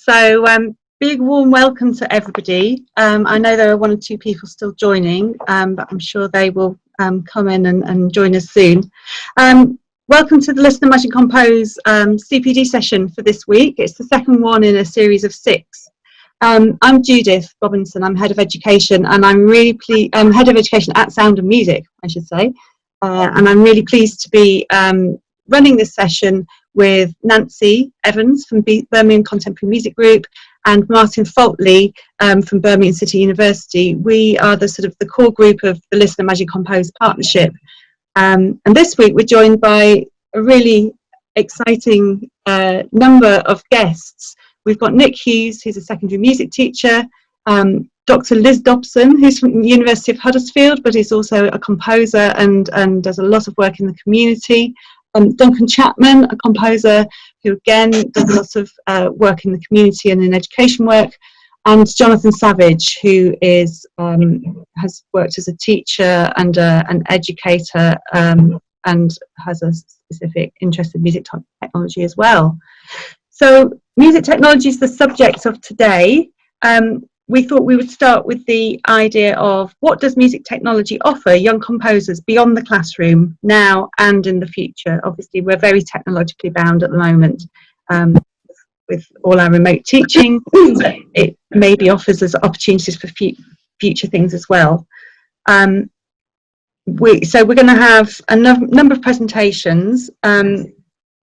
So big warm welcome to everybody. I know there are one or two people still joining, but I'm sure they will come in and join us soon. Welcome to the Listen, Imagine, Compose CPD session for this week. It's the second one in a series of 6. I'm Judith Robinson. I'm Head of Education, and I'm really pleased. I'm Head of Education at Sound and Music, I should say, and I'm really pleased to be running this session with Nancy Evans from Birmingham Contemporary Music Group and Martin Faultley from Birmingham City University. We are the core group of the Listen, Imagine, Compose partnership. And this week we're joined by a really exciting number of guests. We've got Nick Hughes, who's a secondary music teacher, Dr. Liz Dobson, who's from the University of Huddersfield, but is also a composer and does a lot of work in the community. Duncan Chapman, a composer who again does lots of work in the community and in education work, and Jonathan Savage, who is has worked as a teacher and an educator and has a specific interest in music technology as well. So music technology is the subject of today. We thought we would start with the idea of what does music technology offer young composers beyond the classroom now and in the future. Obviously, we're very technologically bound at the moment with all our remote teaching. It maybe offers us opportunities for future things as well. So we're going to have a number of presentations.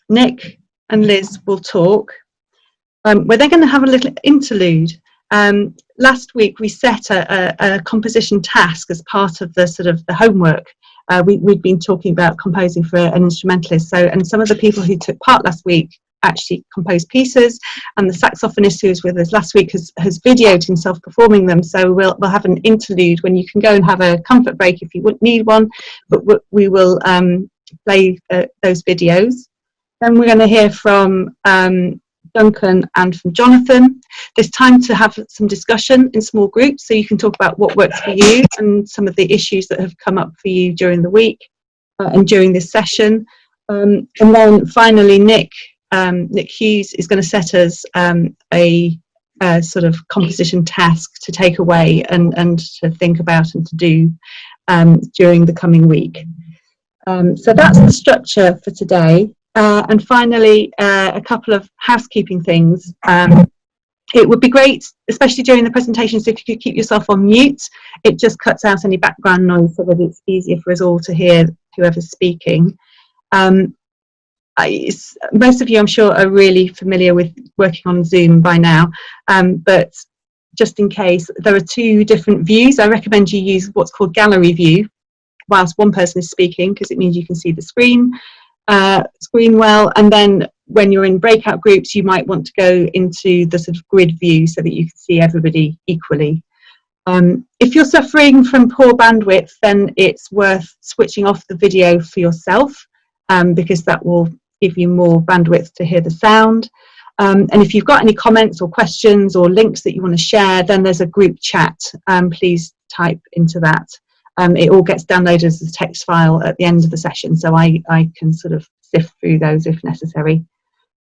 Nick and Liz will talk. We're then going to have a little interlude. Last week we set a composition task as part of the homework. We'd been talking about composing for an instrumentalist, and some of the people who took part last week actually composed pieces, and the saxophonist who was with us last week has videoed himself performing them. So we'll have an interlude when you can go and have a comfort break if you would need one, but we will play those videos. Then we're going to hear from Duncan and from Jonathan. There's time to have some discussion in small groups, so you can talk about what works for you and some of the issues that have come up for you during the week and during this session. And then finally, Nick Hughes is going to set us a sort of composition task to take away and to think about and to do during the coming week. So that's the structure for today. And finally, a couple of housekeeping things. It would be great, especially during the presentations, if you could keep yourself on mute. It just cuts out any background noise so that it's easier for us all to hear whoever's speaking. Most of you, I'm sure, are really familiar with working on Zoom by now, but just in case, there are 2 different views. I recommend you use what's called gallery view whilst one person is speaking, because it means you can see the screen well, and then when you're in breakout groups you might want to go into the sort of grid view so that you can see everybody equally. If you're suffering from poor bandwidth, then it's worth switching off the video for yourself, because that will give you more bandwidth to hear the sound. And if you've got any comments or questions or links that you want to share, then there's a group chat. Please type into that. It all gets downloaded as a text file at the end of the session, so I can sort of sift through those if necessary.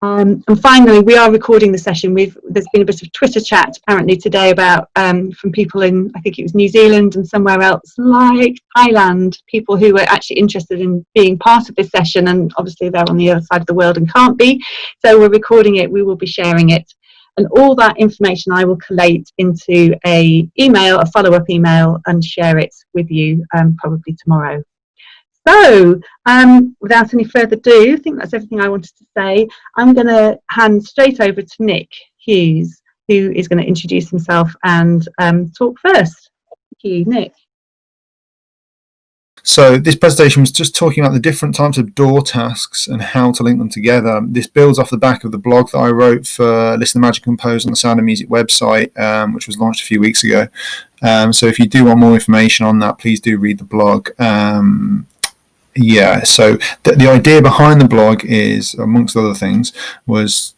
And finally, we are recording the session. There's been a bit of Twitter chat apparently today about from people in, I think it was New Zealand and somewhere else like Thailand, people who were actually interested in being part of this session, and obviously they're on the other side of the world and can't be. So we're recording it, we will be sharing it. And all that information I will collate into a follow-up email, and share it with you probably tomorrow. So without any further ado, I think that's everything I wanted to say. I'm going to hand straight over to Nick Hughes, who is going to introduce himself and talk first. Thank you, Nick. So this presentation was just talking about the different types of DAW tasks and how to link them together. This builds off the back of the blog that I wrote for Listen, Imagine, Compose on the Sound of Music website, which was launched a few weeks ago. So if you do want more information on that, please do read the blog. So the idea behind the blog is, amongst other things, was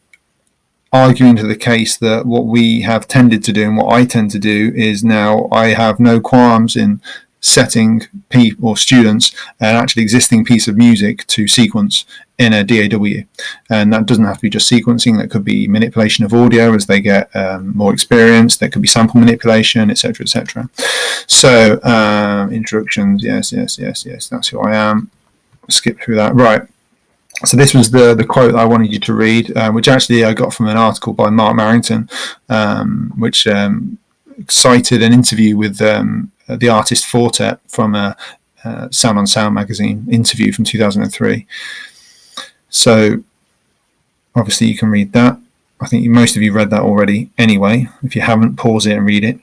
arguing to the case that what we have tended to do and what I tend to do is now I have no qualms in setting people or students an actually existing piece of music to sequence in a DAW. And that doesn't have to be just sequencing. That could be manipulation of audio as they get more experience. That could be sample manipulation, etc., etc. So introductions, yes, that's who I am. Skip through that. Right. So this was the quote that I wanted you to read, which actually I got from an article by Mark Marrington, which cited an interview with the artist Fortet from a Sound on Sound magazine interview from 2003. So obviously you can read that. I think most of you read that already anyway. If you haven't, pause it and read it.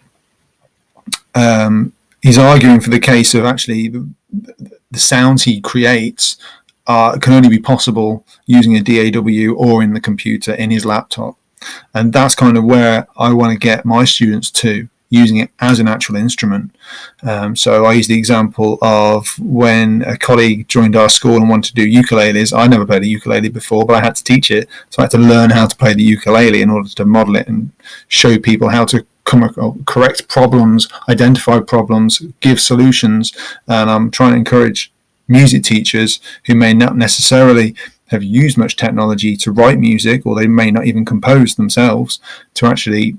He's arguing for the case of actually the sounds he creates can only be possible using a DAW or in the computer in his laptop. And that's kind of where I want to get my students to, using it as an actual instrument. So I use the example of when a colleague joined our school and wanted to do ukuleles. I never played a ukulele before, but I had to teach it. So I had to learn how to play the ukulele in order to model it and show people how to correct problems, identify problems, give solutions. And I'm trying to encourage music teachers who may not necessarily have used much technology to write music, or they may not even compose themselves, to actually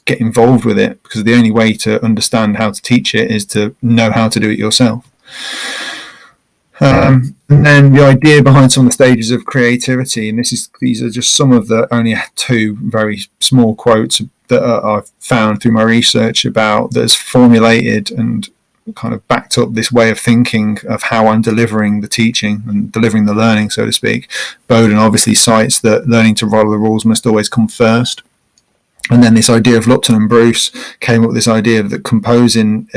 get involved with it, because the only way to understand how to teach it is to know how to do it yourself. And then the idea behind some of the stages of creativity, and these are just some of the only two very small quotes that I've found through my research about that's formulated and kind of backed up this way of thinking of how I'm delivering the teaching and delivering the learning, so to speak. Bowden obviously cites that learning to follow the rules must always come first. And then this idea of Lupton and Bruce came up with this idea that composing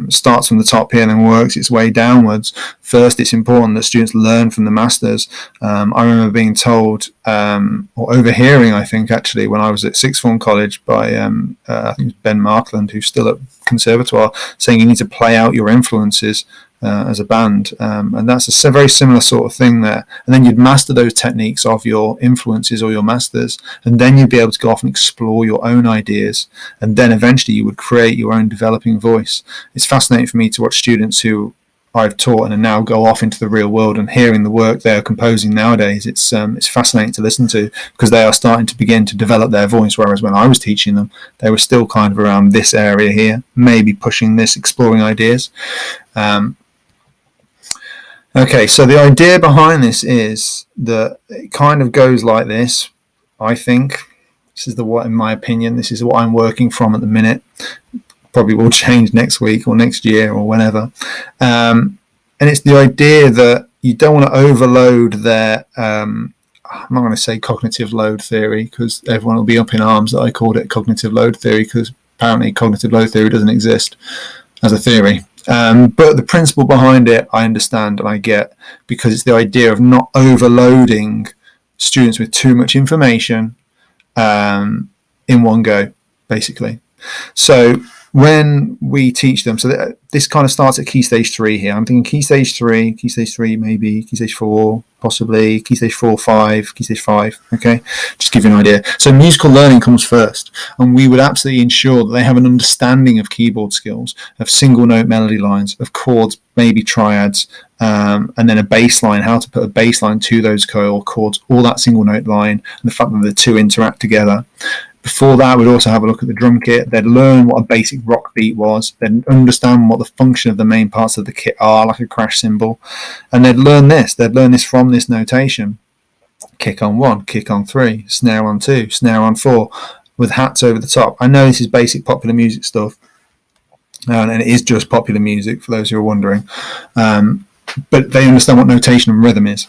starts from the top here and then works its way downwards. First, it's important that students learn from the masters. I remember being told, or overhearing, I think, actually, when I was at sixth form college by, I think it was Ben Markland, who's still at Conservatoire, saying you need to play out your influences as a band, and that's a very similar sort of thing there. And then you'd master those techniques of your influences or your masters, and then you'd be able to go off and explore your own ideas, and then eventually you would create your own developing voice. It's fascinating for me to watch students who I've taught and now go off into the real world and hearing the work they're composing nowadays. It's fascinating to listen to, because they are starting to begin to develop their voice, whereas when I was teaching them, they were still kind of around this area here, maybe pushing this, exploring ideas. Okay, so the idea behind this is that it kind of goes like this. I think this is in my opinion, this is what I'm working from at the minute. Probably will change next week or next year or whenever. And it's the idea that you don't want to overload their, I'm not going to say cognitive load theory, because everyone will be up in arms that I called it cognitive load theory, because apparently cognitive load theory doesn't exist as a theory. But the principle behind it, I understand and I get, because it's the idea of not overloading students with too much information in one go, basically. So when we teach them, so this kind of starts at key stage 3 here. I'm thinking key stage 3, maybe, key stage 4, possibly, key stage 4, 5, key stage 5, okay? Just give you an idea. So musical learning comes first, and we would absolutely ensure that they have an understanding of keyboard skills, of single note melody lines, of chords, maybe triads, and then a bass line, how to put a bass line to those chords, all that single note line, and the fact that the two interact together. Before that, we'd also have a look at the drum kit. They'd learn what a basic rock beat was. They'd understand what the function of the main parts of the kit are, like a crash cymbal. And they'd learn this. They'd learn this from this notation. Kick on 1, kick on 3, snare on 2, snare on 4, with hats over the top. I know this is basic popular music stuff, and it is just popular music for those who are wondering. But they understand what notation and rhythm is.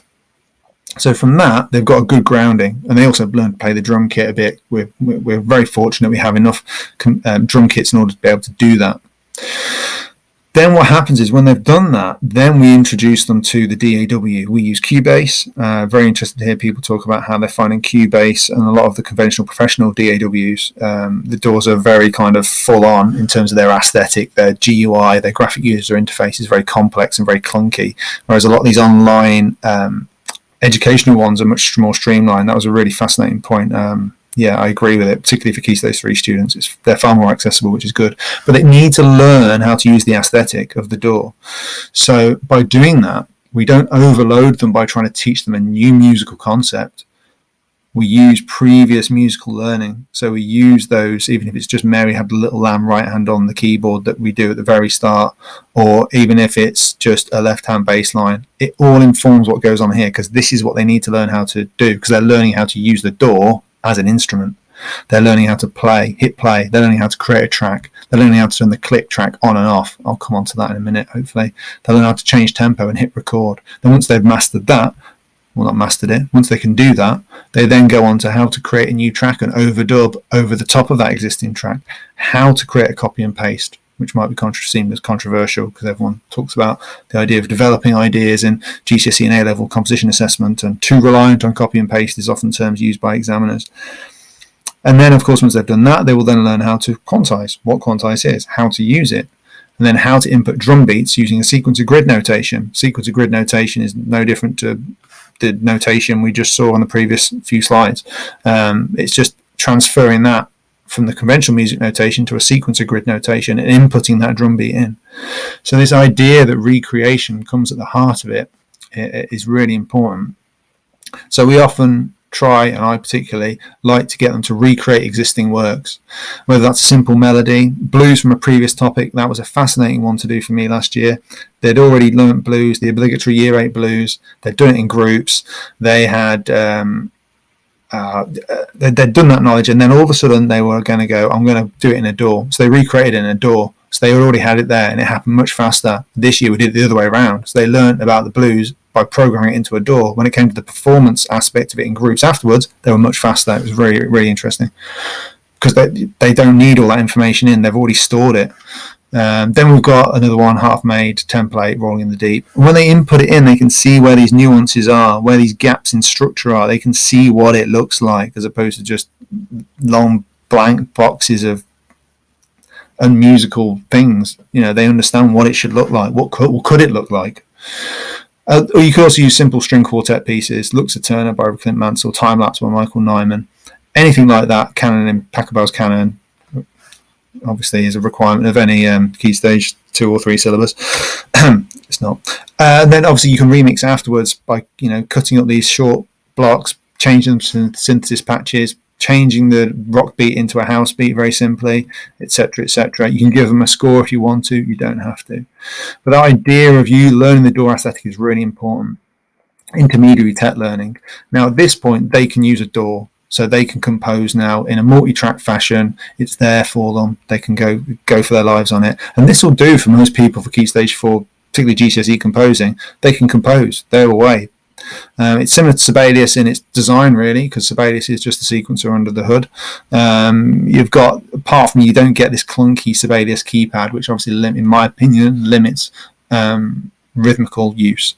So from that, they've got a good grounding, and they also learn to play the drum kit a bit. We're very fortunate we have enough drum kits in order to be able to do that. Then what happens is when they've done that, then we introduce them to the DAW. We use Cubase. Very interested to hear people talk about how they're finding Cubase and a lot of the conventional professional DAWs. The DAWs are very kind of full on in terms of their aesthetic, their GUI, their graphic user interface is very complex and very clunky, whereas a lot of these online educational ones are much more streamlined. That was a really fascinating point Yeah, I agree with it, particularly for Key Stage 3 students. They're far more accessible, which is good. But they need to learn how to use the aesthetic of the DAW. So by doing that, we don't overload them by trying to teach them a new musical concept. We use previous musical learning. So we use those, even if it's just Mary Had the Little Lamb right hand on the keyboard that we do at the very start, or even if it's just a left hand bass line, it all informs what goes on here, because this is what they need to learn how to do, because they're learning how to use the DAW as an instrument. They're learning how to hit play. They're learning how to create a track. They're learning how to turn the click track on and off. I'll come on to that in a minute, hopefully. They'll learn how to change tempo and hit record. Then once they've mastered that, well, not mastered it, once they can do that, they then go on to how to create a new track and overdub over the top of that existing track, how to create a copy and paste, which might be seen as controversial because everyone talks about the idea of developing ideas in GCSE and A-level composition assessment, and too reliant on copy and paste is often terms used by examiners. And then, of course, once they've done that, they will then learn how to quantize, what quantize is, how to use it, and then how to input drum beats using a sequence of grid notation. Sequence of grid notation is no different to the notation we just saw on the previous few slides. It's just transferring that from the conventional music notation to a sequence of grid notation and inputting that drum beat in. So this idea that recreation comes at the heart of it is really important. So we often try, and I particularly like to get them to recreate existing works, whether that's a simple melody. Blues from a previous topic, that was a fascinating one to do for me last year. They'd already learnt blues, the obligatory year 8 blues. They'd done it in groups. They had they'd done that knowledge, and then all of a sudden they were going to go, I'm going to do it in a DAW. So they recreated it in a DAW. So they already had it there, and it happened much faster. This year we did it the other way around. So they learnt about the blues by programming it into a DAW. When it came to the performance aspect of it in groups afterwards, they were much faster. It was really, really interesting, because they don't need all that information in. They've already stored it. Then we've got another one, half-made template, Rolling in the Deep. And when they input it in, they can see where these nuances are, where these gaps in structure are. They can see what it looks like, as opposed to just long blank boxes of unmusical things. You know, they understand what it should look like. What could it look like? Or you could also use simple string quartet pieces, Luxor Turner by Clint Mansell, Time Lapse by Michael Nyman, anything like that. Canon in Pachelbel's Canon obviously is a requirement of any Key Stage 2 or 3 syllabus. It's not. And then obviously you can remix afterwards by cutting up these short blocks, changing them to synthesis patches, changing the rock beat into a house beat very simply, etc., etc. You can give them a score if you want to. You don't have to. But the idea of you learning the DAW aesthetic is really important. Intermediary tech learning. Now at this point they can use a DAW, so they can compose now in a multi-track fashion. It's there for them. They can go for their lives on it, and this will do for most people for Key Stage 4, particularly GCSE composing. They can compose. They're away. It's similar to Sibelius in its design, really, because Sibelius is just a sequencer under the hood. You've got, apart from, you don't get this clunky Sibelius keypad, which obviously, in my opinion, limits rhythmical use.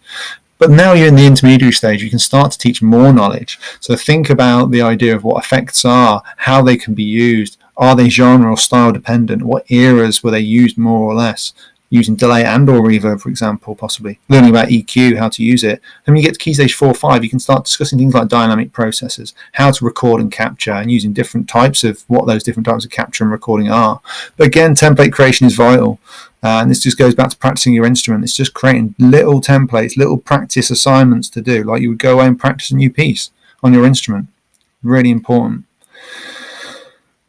But now you're in the intermediary stage, you can start to teach more knowledge. So think about the idea of what effects are, how they can be used. Are they genre or style dependent? What eras were they used more or less? Using delay and or reverb, for example, possibly. Learning about EQ, how to use it. And when you get to Key Stage 4 or 5, you can start discussing things like dynamic processes, how to record and capture, and using different types of what those different types of capture and recording are. But again, template creation is vital. And this just goes back to practicing your instrument. It's just creating little templates, little practice assignments to do, like you would go away and practice a new piece on your instrument. Really important.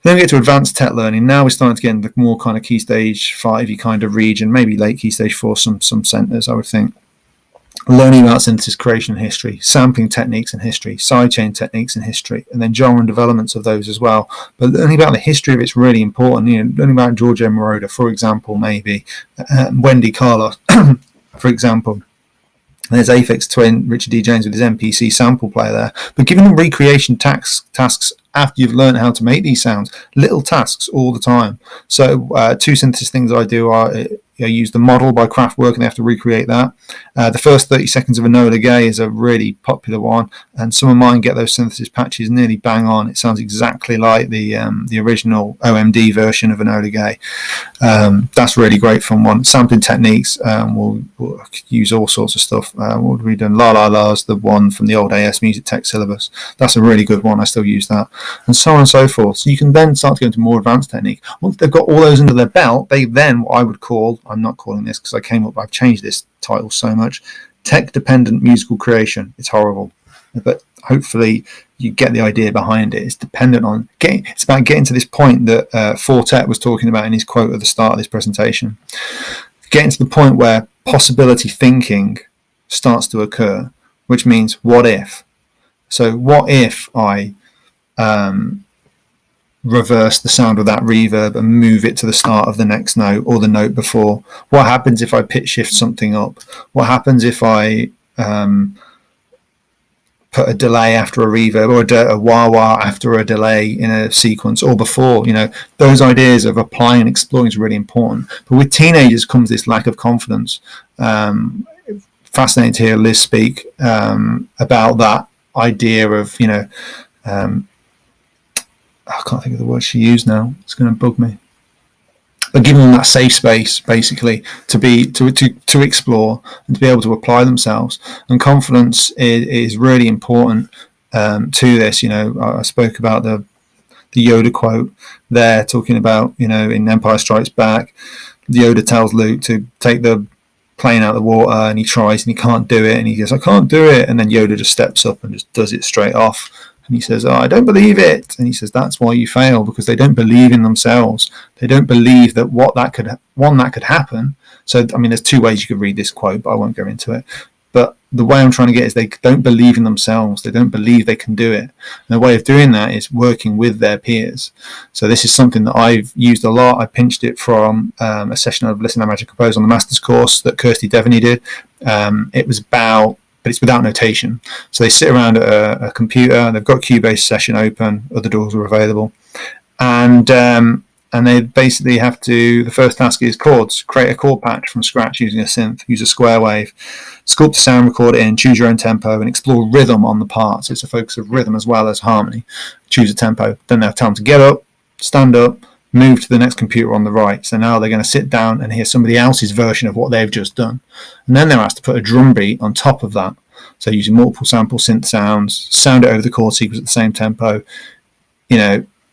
Then we get to advanced tech learning. Now we're starting to get into the more kind of Key Stage 5-y kind of region, maybe late Key Stage 4, some centres, I would think. Learning about synthesis creation and history, sampling techniques and history, sidechain techniques and history, and then genre and developments of those as well. But learning about the history of it's really important. Learning about Giorgio Moroder, for example, maybe. Wendy Carlos, for example. There's Aphex Twin, Richard D. James with his MPC sample player there. But giving them recreation tasks after you've learned how to make these sounds, little tasks all the time. So 2 synthesis things I do are use the model by Kraftwerk, and they have to recreate that. The first 30 seconds of Enola Gay is a really popular one, and some of mine get those synthesis patches nearly bang on. It sounds exactly like the original OMD version of Enola Gay. That's really great from one. Sampling techniques, we'll use all sorts of stuff. What have we done? La La La's the one from the old AS music tech syllabus. That's a really good one. I still use that, and so on and so forth. So you can then start to go into more advanced technique. Once they've got all those under their belt, they then, what I would call, I'm not calling this because I've changed this title so much, tech-dependent musical creation. It's horrible, but hopefully you get the idea behind it. It's dependent on it's about getting to this point that Fortet was talking about in his quote at the start of this presentation. Getting to the point where possibility thinking starts to occur, which means what if? So what if I reverse the sound of that reverb and move it to the start of the next note or the note before? What happens if I pitch shift something up? What happens if I put a delay after a reverb, or a wah-wah after a delay in a sequence, or before? Those ideas of applying and exploring is really important. But with teenagers comes this lack of confidence. Fascinating to hear Liz speak about that idea of, I can't think of the word she used now. It's going to bug me. But giving them that safe space, basically, to explore and to be able to apply themselves. And confidence is really important to this. I spoke about the Yoda quote there, talking about, in Empire Strikes Back, Yoda tells Luke to take the plane out of the water, and he tries and he can't do it, and he goes, I can't do it, and then Yoda just steps up and just does it straight off. And he says, I don't believe it. And he says, that's why you fail, because they don't believe in themselves. They don't believe that that could happen. So, there's two ways you could read this quote, but I won't go into it. But the way I'm trying to get is they don't believe in themselves. They don't believe they can do it. And the way of doing that is working with their peers. So this is something that I've used a lot. I pinched it from a session of Listen, Learn, Magic, Compose on the Masters course that Kirsty Devaney did. It was about, but it's without notation. So they sit around at a computer, they've got Cubase session open, other doors are available, and they basically have to, the first task is chords, create a chord patch from scratch using a synth, use a square wave, sculpt the sound, record it in, choose your own tempo, and explore rhythm on the part. So it's a focus of rhythm as well as harmony. Choose a tempo. Then they have time to get up, stand up, move to the next computer on the right. So now they're going to sit down and hear somebody else's version of what they've just done. And then they're asked to put a drum beat on top of that. So using multiple sample synth sounds, sound it over the chord sequence at the same tempo,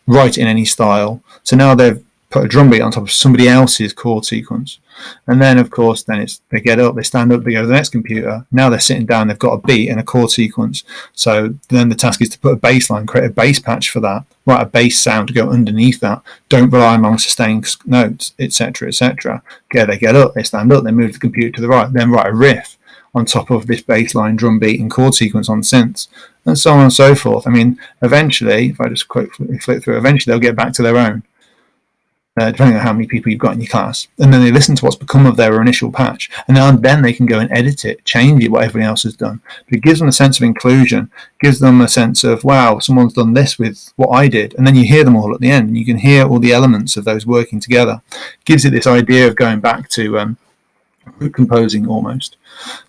write it in any style. So now they've put a drum beat on top of somebody else's chord sequence. And then, of course, they get up, they stand up, they go to the next computer. Now they're sitting down, they've got a beat and a chord sequence. So then the task is to put a bass line, create a bass patch for that, write a bass sound to go underneath that. Don't rely on long sustained notes, etc., etc. Okay, they get up, they stand up, they move the computer to the right, then write a riff on top of this bass line, drum beat, and chord sequence on synths, and so on and so forth. Eventually, if I just quickly flick through, eventually they'll get back to their own. Depending on how many people you've got in your class, and then they listen to what's become of their initial patch, and then they can go and edit it, change it, what everybody else has done. But it gives them a sense of inclusion, gives them a sense of, wow, someone's done this with what I did, and then you hear them all at the end, and you can hear all the elements of those working together. Gives it this idea of going back to group composing almost.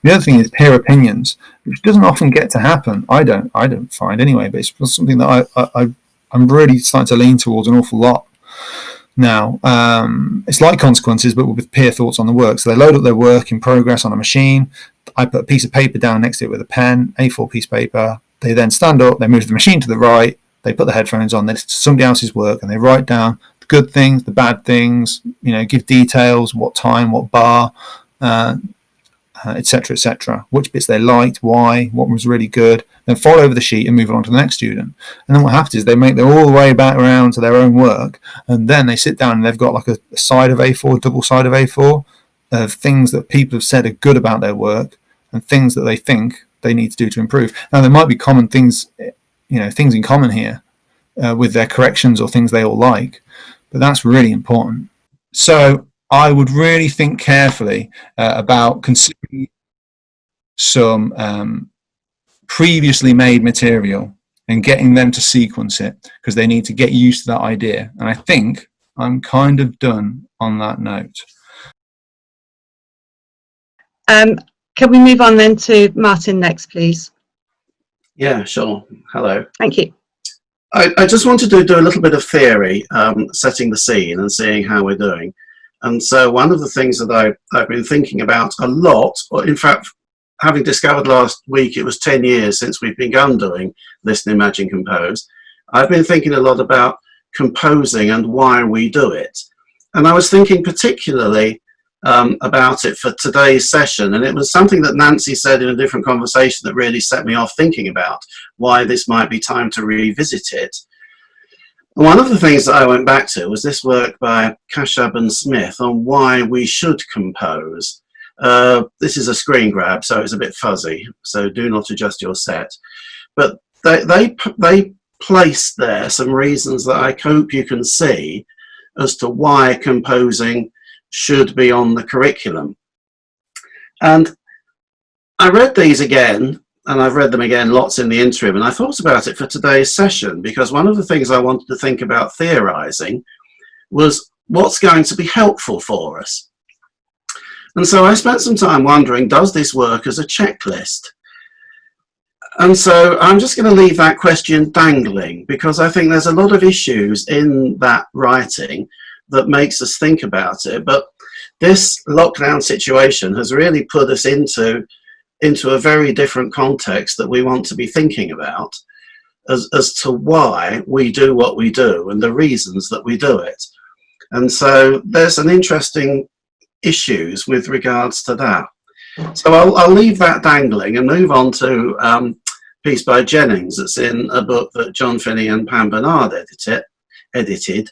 The other thing is peer opinions, which doesn't often get to happen. I don't find anyway, but it's something that I'm really starting to lean towards an awful lot now. It's like Consequences, but with peer thoughts on the work. So they load up their work in progress on a machine. I put a piece of paper down next to it with a pen, A4 piece of paper. They then stand up, they move the machine to the right, they put the headphones on, they listen to somebody else's work, and they write down the good things, the bad things, give details, what time, what bar, etc., etc., which bits they liked, why, what was really good, then fall over the sheet and move on to the next student. And then what happens is they make their all the way back around to their own work, and then they sit down and they've got like a side of A4, double side of A4, of things that people have said are good about their work and things that they think they need to do to improve. Now, there might be common things, things in common here with their corrections or things they all like, but that's really important. So I would really think carefully about considering some previously made material and getting them to sequence it, because they need to get used to that idea. And I think I'm kind of done on that note. Can we move on then to Martin next, please? Yeah, sure. Hello. Thank you. I just wanted to do a little bit of theory, setting the scene and seeing how we're doing. And so one of the things that I've been thinking about a lot, or in fact, having discovered last week, it was 10 years since we've begun doing Listen, Imagine, Compose. I've been thinking a lot about composing and why we do it. And I was thinking particularly about it for today's session. And it was something that Nancy said in a different conversation that really set me off thinking about why this might be time to revisit it. And one of the things that I went back to was this work by Kashab and Smith on why we should compose. This is a screen grab, so it's a bit fuzzy, so do not adjust your set. But they placed there some reasons that I hope you can see as to why composing should be on the curriculum. And I read these again, and I've read them again lots in the interim, and I thought about it for today's session, because one of the things I wanted to think about theorizing was what's going to be helpful for us. And so I spent some time wondering, does this work as a checklist? And so I'm just going to leave that question dangling, because I think there's a lot of issues in that writing that makes us think about it. But this lockdown situation has really put us into a very different context that we want to be thinking about as to why we do what we do and the reasons that we do it. And so there's some interesting issues with regards to that. So I'll leave that dangling and move on to a piece by Jennings that's in a book that John Finney and Pam Bernard edited.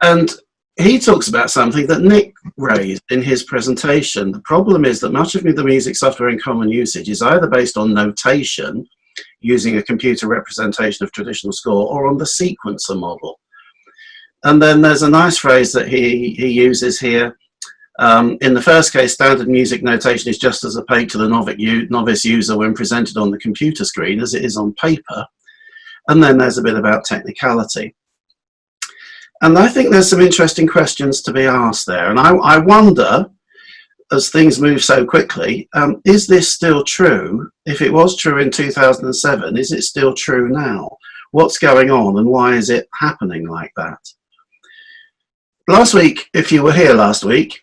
And he talks about something that Nick raised in his presentation. The problem is that much of the music software in common usage is either based on notation, using a computer representation of traditional score, or on the sequencer model. And then there's a nice phrase that he uses here. In the first case, standard music notation is just as opaque to the novice user when presented on the computer screen as it is on paper. And then there's a bit about technicality. And I think there's some interesting questions to be asked there. And I wonder, as things move so quickly, is this still true? If it was true in 2007, is it still true now? What's going on and why is it happening like that? Last week, if you were here last week,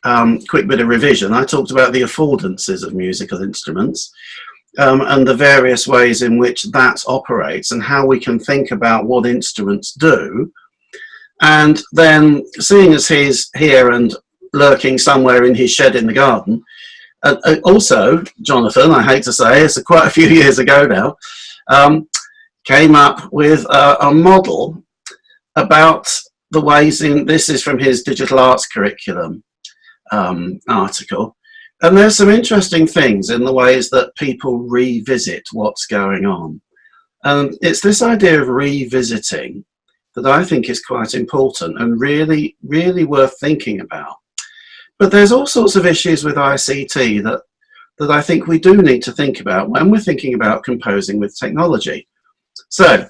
quick bit of revision, I talked about the affordances of musical instruments and the various ways in which that operates and how we can think about what instruments do. And then, seeing as he's here and lurking somewhere in his shed in the garden, also, Jonathan, I hate to say, it's quite a few years ago now, came up with a model about the ways in, this is from his digital arts curriculum article, and there's some interesting things in the ways that people revisit what's going on. It's this idea of revisiting that I think is quite important and really, really worth thinking about. But there's all sorts of issues with ICT that I think we do need to think about when we're thinking about composing with technology. So,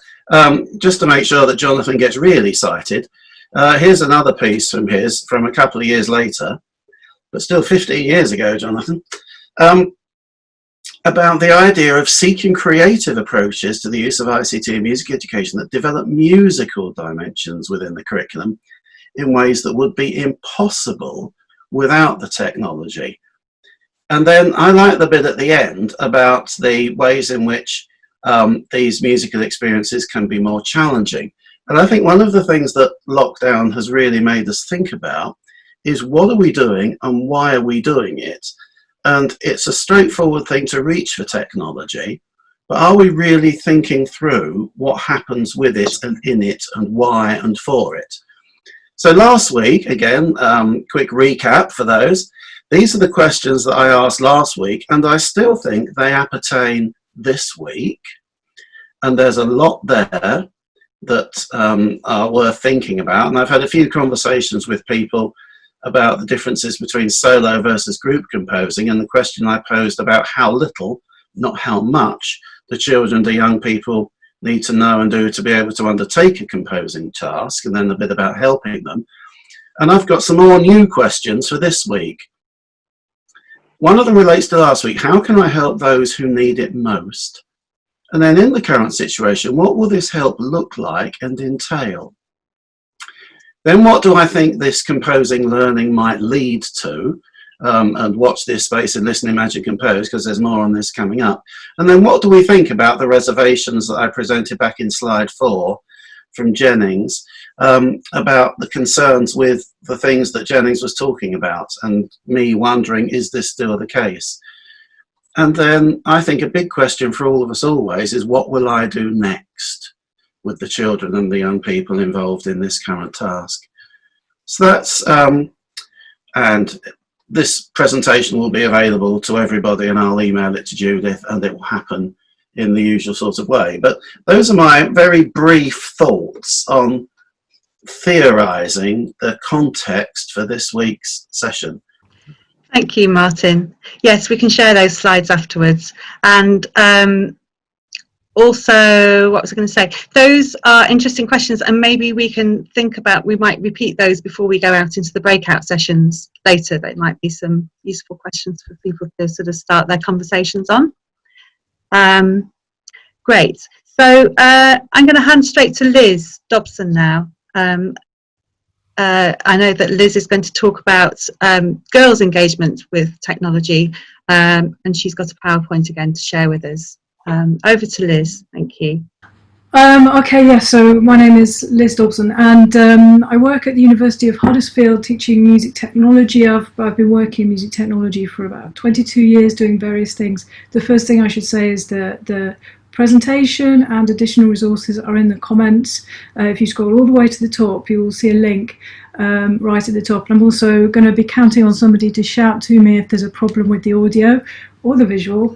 just to make sure that Jonathan gets really cited, here's another piece from a couple of years later, but still 15 years ago, Jonathan, about the idea of seeking creative approaches to the use of ICT in music education that develop musical dimensions within the curriculum in ways that would be impossible without the technology. And then I like the bit at the end about the ways in which these musical experiences can be more challenging. And I think one of the things that lockdown has really made us think about is what are we doing and why are we doing it? And it's a straightforward thing to reach for technology, but are we really thinking through what happens with it and in it and why and for it? So last week, again, quick recap for those, these are the questions that I asked last week, and I still think they appertain this week. And there's a lot there that are worth thinking about. And I've had a few conversations with people about the differences between solo versus group composing, and the question I posed about how little, not how much, the children, the young people need to know and do to be able to undertake a composing task, and then a bit about helping them. And I've got some more new questions for this week. One of them relates to last week. How can I help those who need it most? And then in the current situation, what will this help look like and entail? Then what do I think this composing learning might lead to? And watch this space and listen, imagine, compose, because there's more on this coming up. And then what do we think about the reservations that I presented back in slide 4 from Jennings, about the concerns with the things that Jennings was talking about, and me wondering, is this still the case? And then I think a big question for all of us always is, what will I do next with the children and the young people involved in this current task? So that's, and this presentation will be available to everybody, and I'll email it to Judith, and it will happen in the usual sort of way. But those are my very brief thoughts on theorising the context for this week's session. Thank you, Martin. Yes, we can share those slides afterwards. And also, what was I going to say? Those are interesting questions, and maybe we can think about, we might repeat those before we go out into the breakout sessions later. There might be some useful questions for people to sort of start their conversations on. Great. So I'm going to hand straight to Liz Dobson now. I know that Liz is going to talk about girls' engagement with technology, and she's got a PowerPoint again to share with us. Over to Liz, thank you. Okay, yeah, so my name is Liz Dobson, and I work at the University of Huddersfield teaching music technology. I've been working in music technology for about 22 years doing various things. The first thing I should say is that the presentation and additional resources are in the comments. If you scroll all the way to the top, you will see a link right at the top. And I'm also going to be counting on somebody to shout to me if there's a problem with the audio or the visual,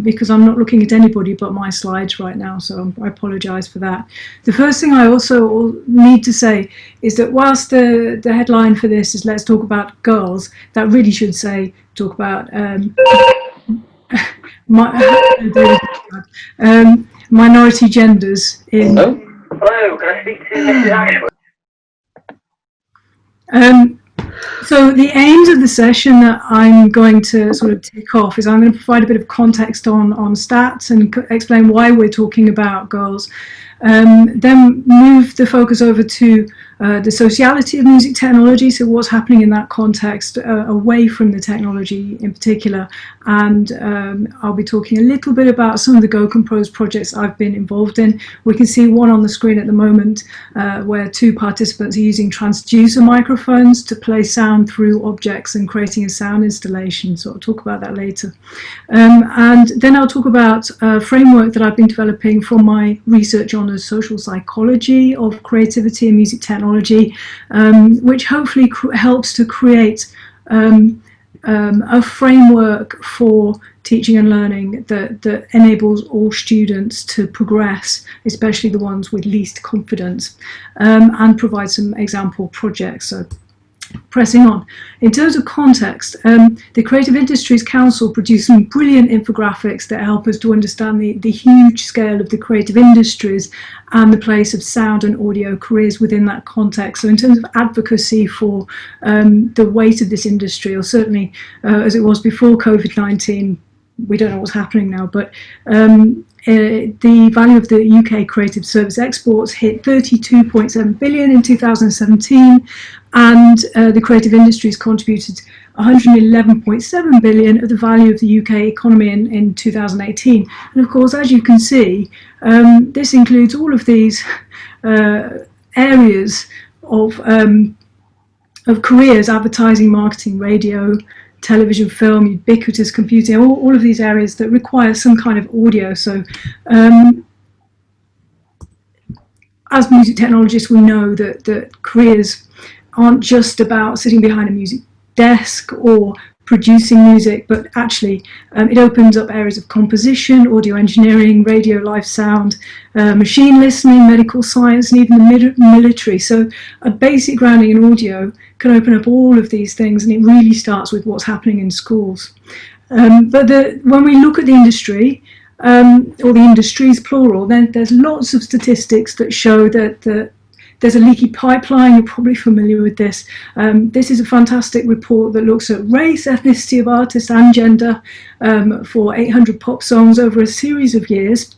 because I'm not looking at anybody but my slides right now, so I apologise for that. The first thing I also need to say is that whilst the headline for this is "Let's talk about girls," that really should say talk about minority genders in. Hello, can I speak to Mrs. Ashworth? So the aims of the session that I'm going to sort of tick off is I'm going to provide a bit of context on stats and explain why we're talking about girls. Then move the focus over to the sociality of music technology, so what's happening in that context away from the technology in particular, and I'll be talking a little bit about some of the Go Compose projects I've been involved in. We can see one on the screen at the moment where 2 participants are using transducer microphones to play sound through objects and creating a sound installation, so I'll talk about that later. And then I'll talk about a framework that I've been developing from my research on the social psychology of creativity and music technology, which hopefully helps to create a framework for teaching and learning that enables all students to progress, especially the ones with least confidence, and provide some example projects. So pressing on. In terms of context, the Creative Industries Council produced some brilliant infographics that help us to understand the huge scale of the creative industries and the place of sound and audio careers within that context. So in terms of advocacy for the weight of this industry, or certainly as it was before COVID-19, we don't know what's happening now, but the value of the UK creative service exports hit 32.7 billion in 2017, and the creative industries contributed 111.7 billion of the value of the UK economy in 2018. And of course, as you can see, this includes all of these areas of careers: advertising, marketing, radio, television, film, ubiquitous computing, all of these areas that require some kind of audio. So as music technologists, we know that careers aren't just about sitting behind a music desk or producing music, but actually it opens up areas of composition, audio engineering, radio, live sound, machine listening, medical science, and even the military. So a basic grounding in audio can open up all of these things, and it really starts with what's happening in schools. But when we look at the industry, or the industries plural, then there's lots of statistics that show that there's a leaky pipeline. You're probably familiar with this. This is a fantastic report that looks at race, ethnicity of artists and gender for 800 pop songs over a series of years.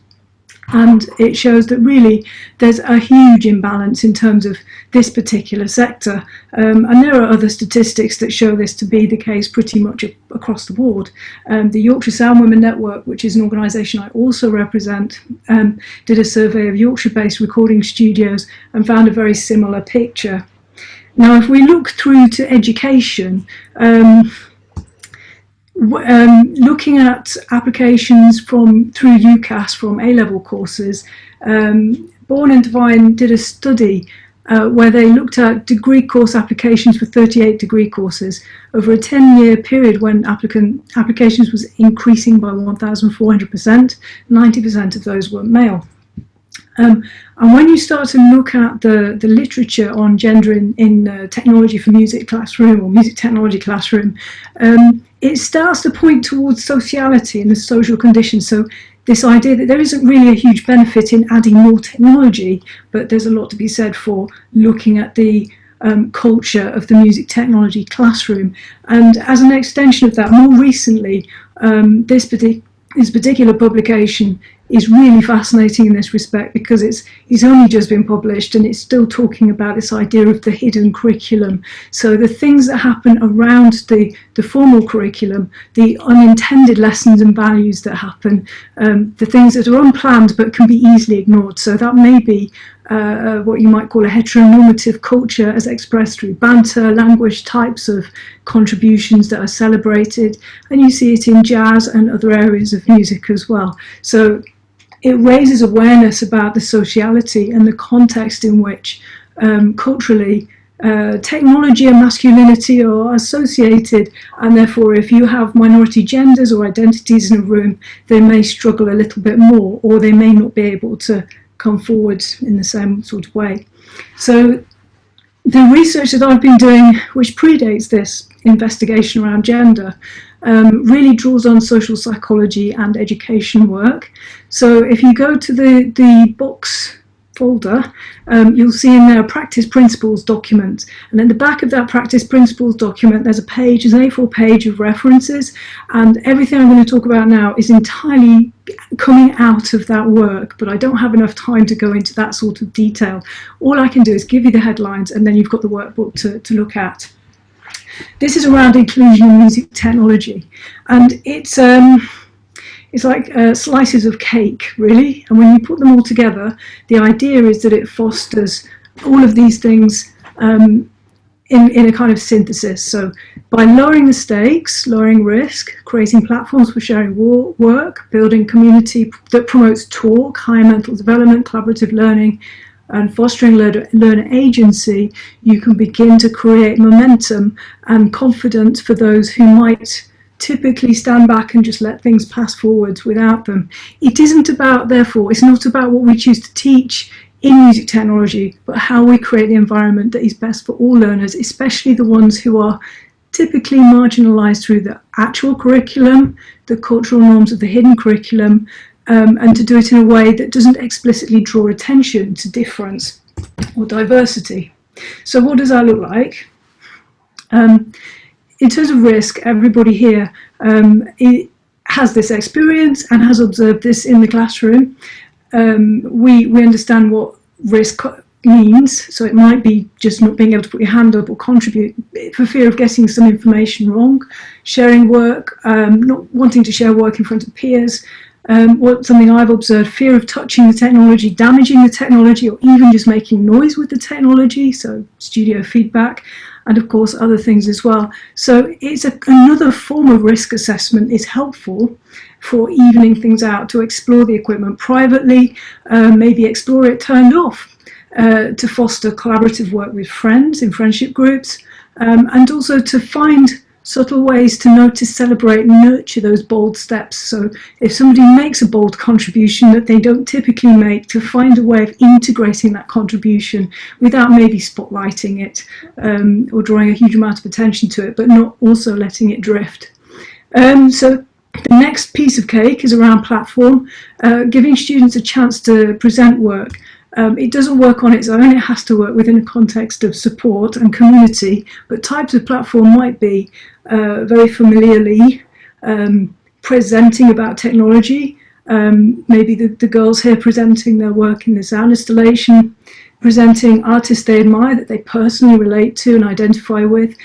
And it shows that really there's a huge imbalance in terms of this particular sector. And there are other statistics that show this to be the case pretty much across the board. The Yorkshire Sound Women Network, which is an organisation I also represent, did a survey of Yorkshire-based recording studios and found a very similar picture. Now, if we look through to education, looking at applications through UCAS from A-level courses, Born and Devine did a study where they looked at degree course applications for 38 degree courses over a 10-year period when applications was increasing by 1,400%. 90% of those were male. And when you start to look at the literature on gender in technology for music classroom or music technology classroom, it starts to point towards sociality and the social conditions. So this idea that there isn't really a huge benefit in adding more technology, but there's a lot to be said for looking at the culture of the music technology classroom. And as an extension of that, more recently, this particular publication is really fascinating in this respect because it's only just been published and it's still talking about this idea of the hidden curriculum. So the things that happen around the formal curriculum, the unintended lessons and values that happen, the things that are unplanned but can be easily ignored. So that may be what you might call a heteronormative culture as expressed through banter, language, types of contributions that are celebrated, and you see it in jazz and other areas of music as well. So it raises awareness about the sociality and the context in which culturally technology and masculinity are associated, and therefore if you have minority genders or identities in a room, they may struggle a little bit more, or they may not be able to come forward in the same sort of way. So the research that I've been doing, which predates this investigation around gender, really draws on social psychology and education work. So if you go to the books folder, you'll see in there a practice principles document, and at the back of that practice principles document there's an A4 page of references, and everything I'm going to talk about now is entirely coming out of that work, but I don't have enough time to go into that sort of detail. All I can do is give you the headlines, and then you've got the workbook to look at. This is around inclusion in music technology, and it's like slices of cake, really, and when you put them all together, the idea is that it fosters all of these things in a kind of synthesis. So by lowering the stakes, lowering risk, creating platforms for sharing work, building community that promotes talk, higher mental development, collaborative learning, and fostering learner agency, you can begin to create momentum and confidence for those who might typically stand back and just let things pass forwards without them. It isn't about, therefore, it's not about what we choose to teach in music technology, but how we create the environment that is best for all learners, especially the ones who are typically marginalised through the actual curriculum, the cultural norms of the hidden curriculum, and to do it in a way that doesn't explicitly draw attention to difference or diversity. So what does that look like? In terms of risk, everybody here has this experience and has observed this in the classroom. We understand what risk means, so it might be just not being able to put your hand up or contribute for fear of getting some information wrong, sharing work, not wanting to share work in front of peers. Something I've observed, fear of touching the technology, damaging the technology, or even just making noise with the technology, so studio feedback, and of course other things as well. So it's another form of risk assessment is helpful for evening things out, to explore the equipment privately, maybe explore it turned off, to foster collaborative work with friends in friendship groups, and also to find subtle ways to notice, celebrate, and nurture those bold steps. So if somebody makes a bold contribution that they don't typically make, to find a way of integrating that contribution without maybe spotlighting it or drawing a huge amount of attention to it, but not also letting it drift. So the next piece of cake is around platform, giving students a chance to present work. It doesn't work on its own, it has to work within a context of support and community, but types of platform might be very familiarly presenting about technology, maybe the girls here presenting their work in the sound installation, presenting artists they admire that they personally relate to and identify with,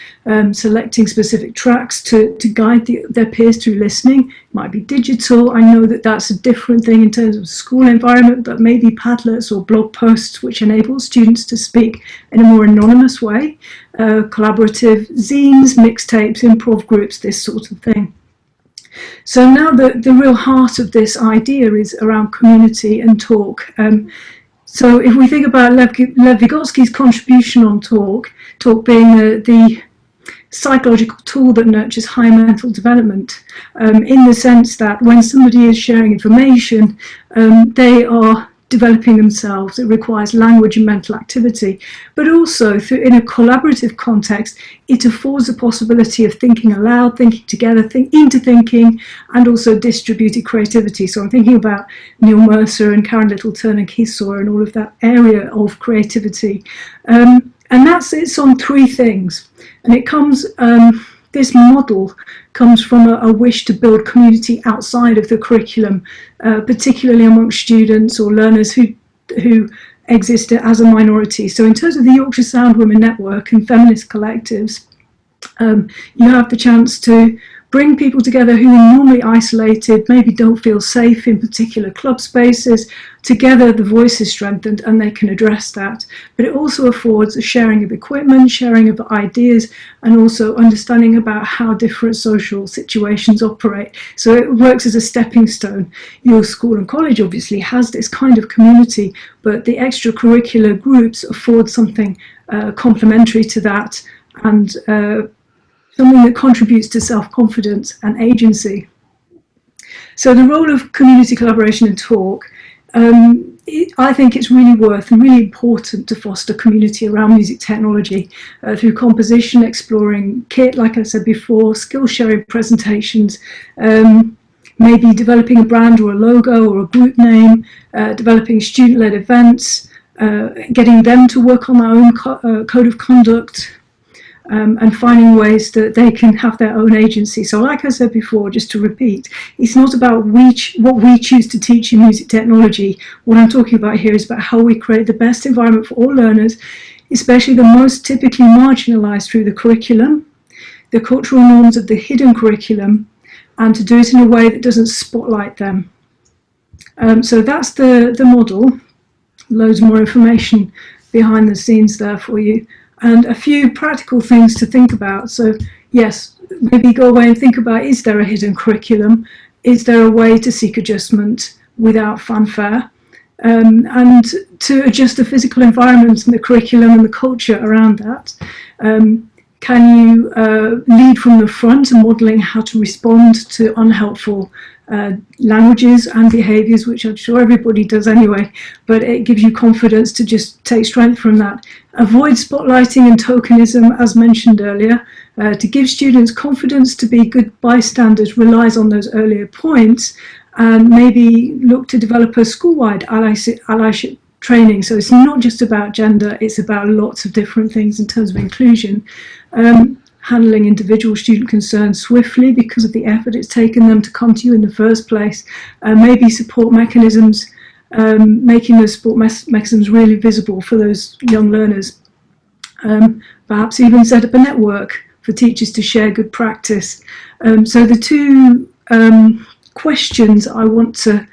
selecting specific tracks to guide their peers through listening. It might be digital. I know that that's a different thing in terms of school environment, but maybe Padlets or blog posts which enable students to speak in a more anonymous way, collaborative zines, mixtapes, improv groups, this sort of thing. So now the real heart of this idea is around community and talk. So if we think about Lev Vygotsky's contribution on talk being the psychological tool that nurtures high mental development, in the sense that when somebody is sharing information, they are developing themselves. It requires language and mental activity, but also in a collaborative context, it affords the possibility of thinking aloud, thinking together, into thinking, and also distributed creativity. So I'm thinking about Neil Mercer and Karen Littleton and Keith Sawyer and all of that area of creativity. And it's on three things. And it comes, this model comes from a wish to build community outside of the curriculum, particularly amongst students or learners who exist as a minority. So in terms of the Yorkshire Sound Women Network and feminist collectives, you have the chance to bring people together who are normally isolated, maybe don't feel safe in particular club spaces. Together the voice is strengthened and they can address that. But it also affords a sharing of equipment, sharing of ideas, and also understanding about how different social situations operate. So it works as a stepping stone. Your school and college obviously has this kind of community, but the extracurricular groups afford something complementary to that, and something that contributes to self-confidence and agency. So the role of community collaboration and talk, I think it's really worth and really important to foster community around music technology through composition, exploring kit, like I said before, skill sharing presentations, maybe developing a brand or a logo or a group name, developing student-led events, getting them to work on their own code of conduct, and finding ways that they can have their own agency. So like I said before, just to repeat, it's not about what we choose to teach in music technology. What I'm talking about here is about how we create the best environment for all learners, especially the most typically marginalised through the curriculum, the cultural norms of the hidden curriculum, and to do it in a way that doesn't spotlight them. So that's the model. Loads more information behind the scenes there for you. And a few practical things to think about. So yes, maybe go away and think about, is there a hidden curriculum? Is there a way to seek adjustment without fanfare? And to adjust the physical environment and the curriculum and the culture around that. Can you lead from the front and modelling how to respond to unhelpful languages and behaviours, which I'm sure everybody does anyway, but it gives you confidence to just take strength from that. Avoid spotlighting and tokenism, as mentioned earlier. To give students confidence to be good bystanders relies on those earlier points, and maybe look to develop a school-wide allyship training. So it's not just about gender, it's about lots of different things in terms of inclusion. Handling individual student concerns swiftly because of the effort it's taken them to come to you in the first place. Maybe support mechanisms, making those support mechanisms really visible for those young learners. Perhaps even set up a network for teachers to share good practice. So the two questions I want to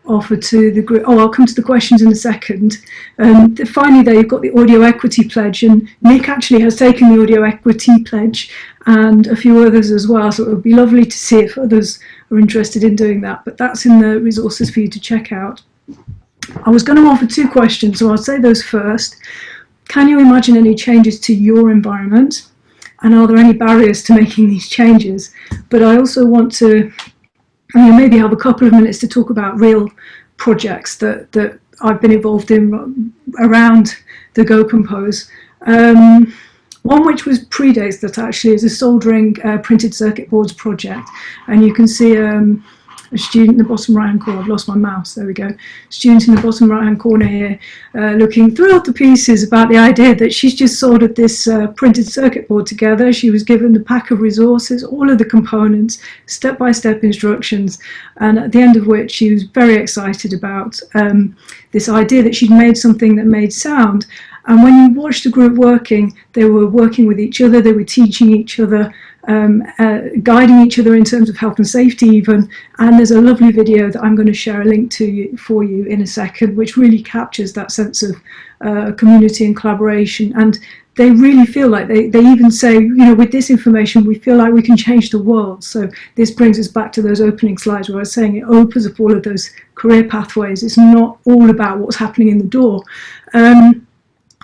offer to the group, I'll come to the questions in a second. Finally there, you've got the audio equity pledge, and Nick actually has taken the audio equity pledge and a few others as well, so it would be lovely to see if others are interested in doing that, but that's in the resources for you to check out. I was going to offer two questions, so I'll say those first. Can you imagine any changes to your environment, and are there any barriers to making these changes? But I also want to maybe have a couple of minutes to talk about real projects that I've been involved in around the Go Compose. One which predates that actually is a soldering printed circuit boards project, and you can see a student in the bottom right hand corner. I've lost my mouse. There we go. Student in the bottom right hand corner here, looking thrilled to pieces about the idea that she's just soldered this printed circuit board together. She was given the pack of resources, all of the components, step-by-step instructions, and at the end of which she was very excited about this idea that she'd made something that made sound. And when you watch the group working, they were working with each other, they were teaching each other, guiding each other in terms of health and safety even. And there's a lovely video that I'm going to share a link to for you in a second, which really captures that sense of community and collaboration. And they really feel like, they even say, you know, with this information, we feel like we can change the world. So this brings us back to those opening slides where I was saying it opens up all of those career pathways. It's not all about what's happening in the door.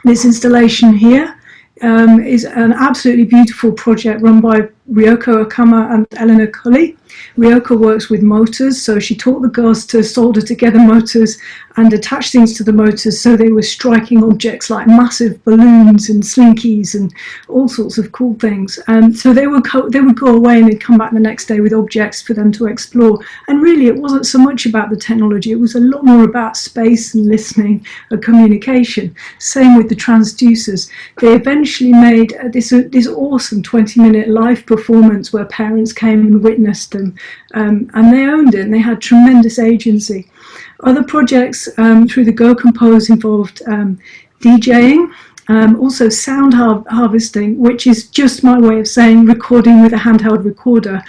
This installation here is an absolutely beautiful project run by Ryoko Akama and Eleanor Cully. Ryoko works with motors, so she taught the girls to solder together motors and attach things to the motors, so they were striking objects like massive balloons and slinkies and all sorts of cool things. So they would go away and they'd come back the next day with objects for them to explore. And really it wasn't so much about the technology, it was a lot more about space and listening and communication. Same with the transducers. They eventually made this awesome 20-minute live performance where parents came and witnessed them, and they owned it and they had tremendous agency. Other projects through the Go Compose involved DJing, also sound harvesting, which is just my way of saying recording with a handheld recorder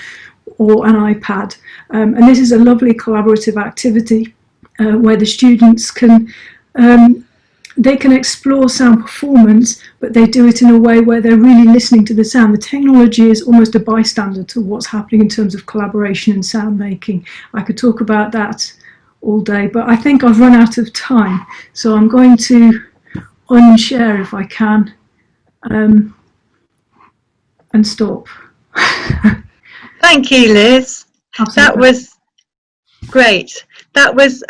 or an iPad. And this is a lovely collaborative activity where the students can they can explore sound performance, but they do it in a way where they're really listening to the sound. The technology is almost a bystander to what's happening in terms of collaboration and sound making. I could talk about that all day, but I think I've run out of time. So I'm going to unshare if I can and stop. Thank you, Liz. Absolutely. That was great. That was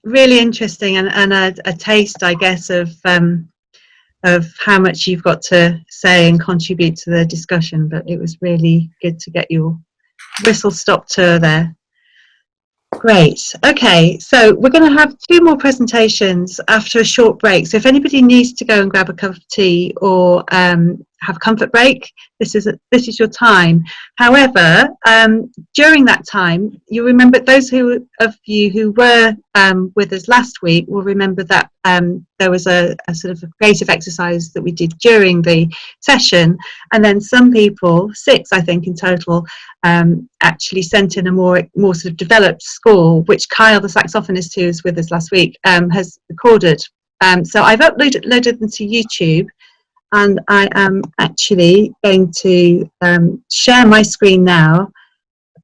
really interesting and a taste, I guess, of how much you've got to say and contribute to the discussion. But it was really good to get your whistle-stop tour there. Great. Okay, so we're going to have 2 more presentations after a short break. So if anybody needs to go and grab a cup of tea or have a comfort break, this is your time. However, during that time, you remember, those of you who were with us last week will remember that there was a sort of a creative exercise that we did during the session, and then some people, 6 I think in total, actually sent in a more sort of developed score, which Kyle, the saxophonist who was with us last week, has recorded. So I've uploaded them to YouTube. And I am actually going to share my screen now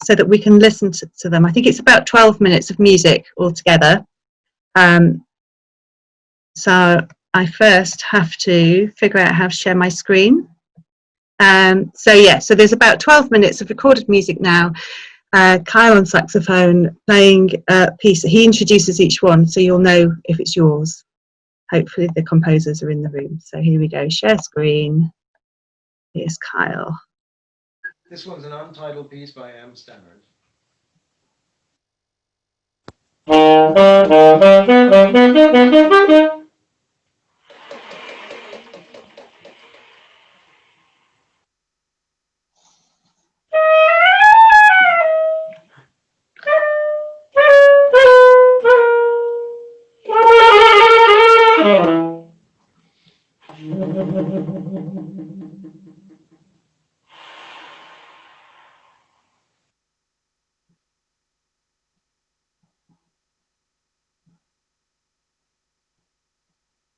so that we can listen to them. I think it's about 12 minutes of music altogether. So I first have to figure out how to share my screen. So there's about 12 minutes of recorded music now. Kyle on saxophone playing a piece. He introduces each one, so you'll know if it's yours. Hopefully the composers are in the room. So here we go, share screen. Here's Kyle. This one's an untitled piece by M. Stannard.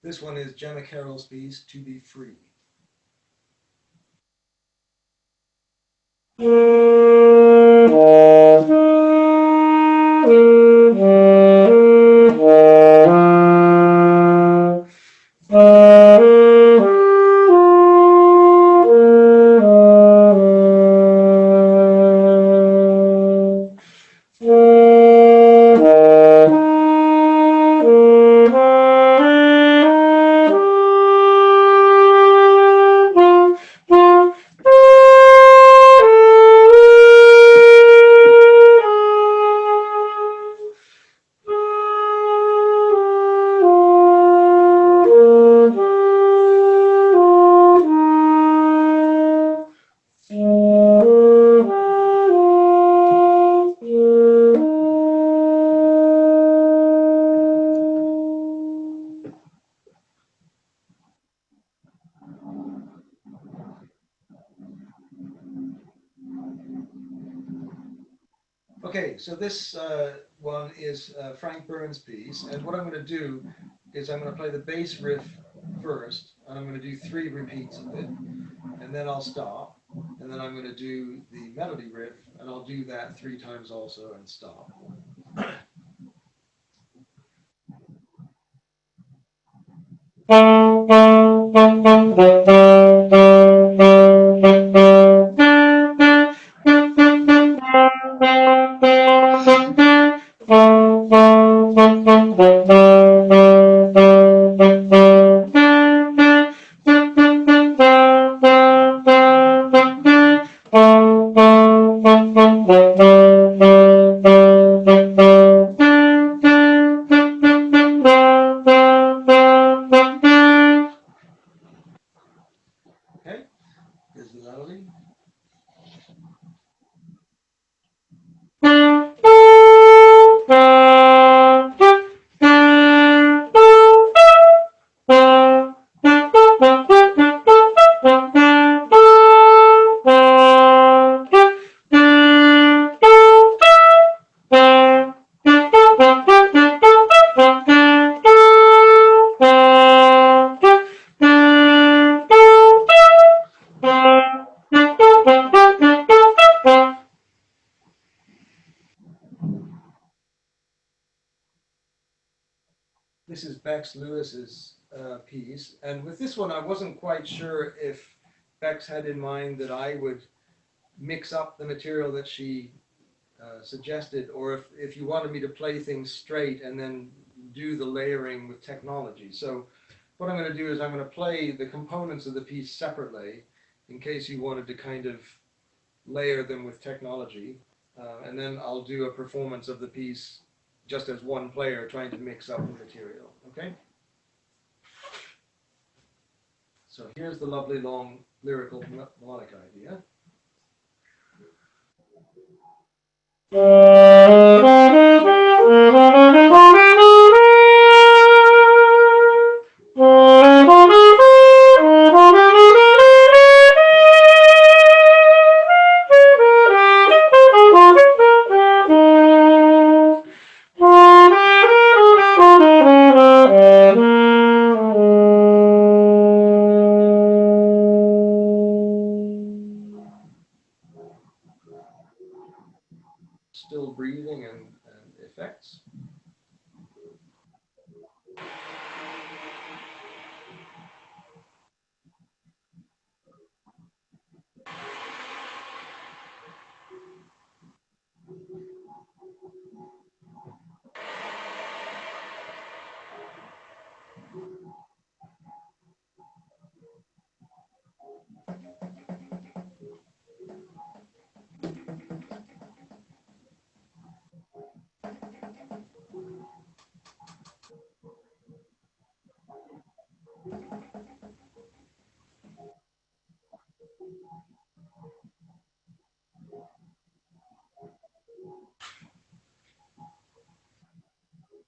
This one is Gemma Carroll's piece, To Be Free. Okay, so this one is Frank Burns' piece, and what I'm going to do is I'm going to play the bass riff first, and I'm going to do 3 repeats of it, and then I'll stop, and then I'm going to do the melody riff, and I'll do that 3 times also and stop. Okay, here's the melody. This is Bex Lewis's piece, and with this one I wasn't quite sure if Bex had in mind that I would mix up the material that she suggested, or if you wanted me to play things straight and then do the layering with technology. So what I'm going to do is I'm going to play the components of the piece separately in case you wanted to kind of layer them with technology, and then I'll do a performance of the piece just as one player trying to mix up the material. Okay? So here's the lovely long lyrical melodic idea. Still breathing and effects.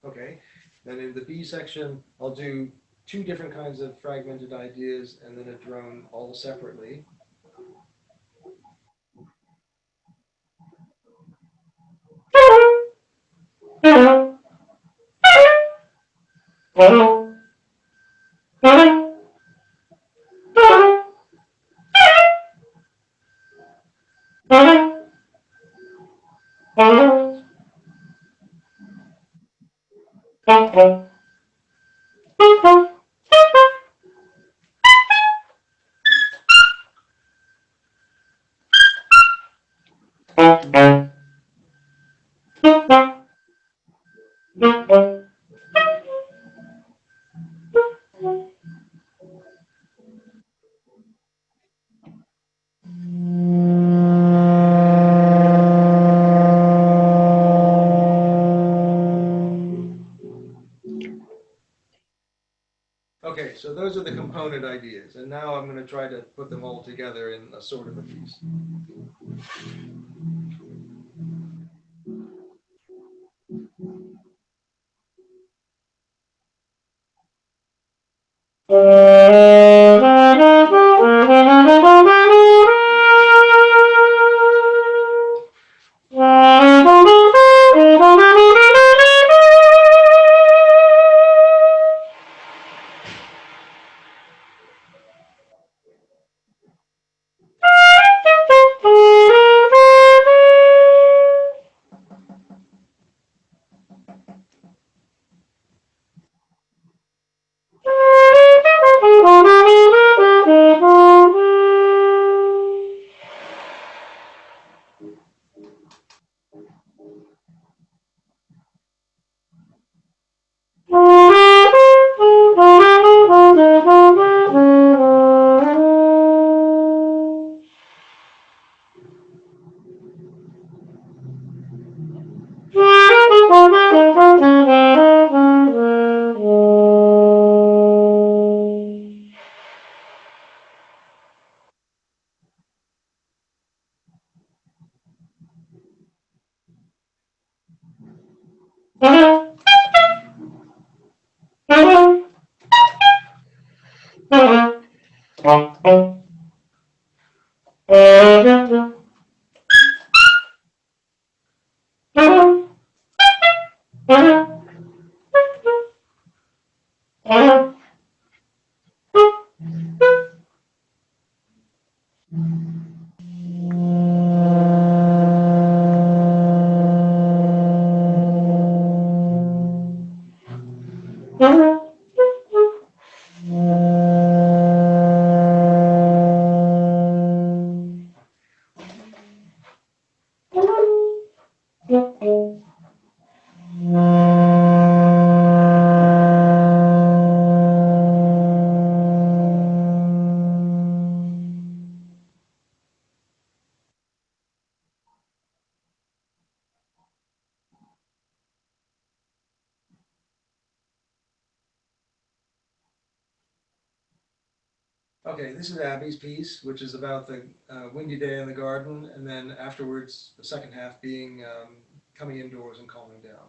Okay, then in the B section, I'll do 2 different kinds of fragmented ideas and then a drone all separately. Okay, so those are the component ideas, and now I'm going to try to put them all together in a sort of a piece. Okay, this is Abby's piece, which is about the windy day in the garden, and then afterwards, the second half being coming indoors and calming down.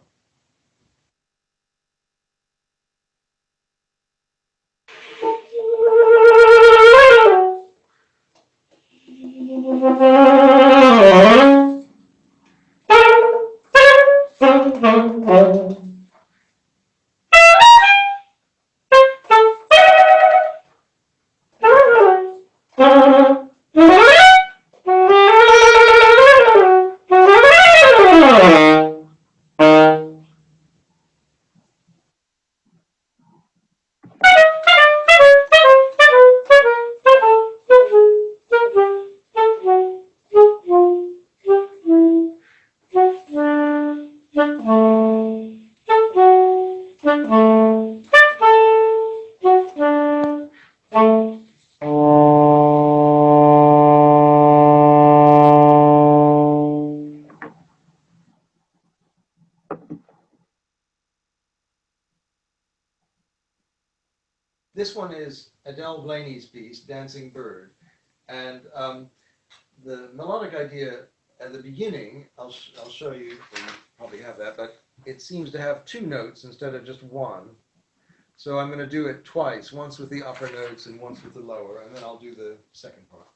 This one is Adele Blaney's piece, Dancing Bird. And the melodic idea at the beginning, I'll show you, and you probably have that, but it seems to have two notes instead of just one. So I'm going to do it twice, once with the upper notes and once with the lower, and then I'll do the second part.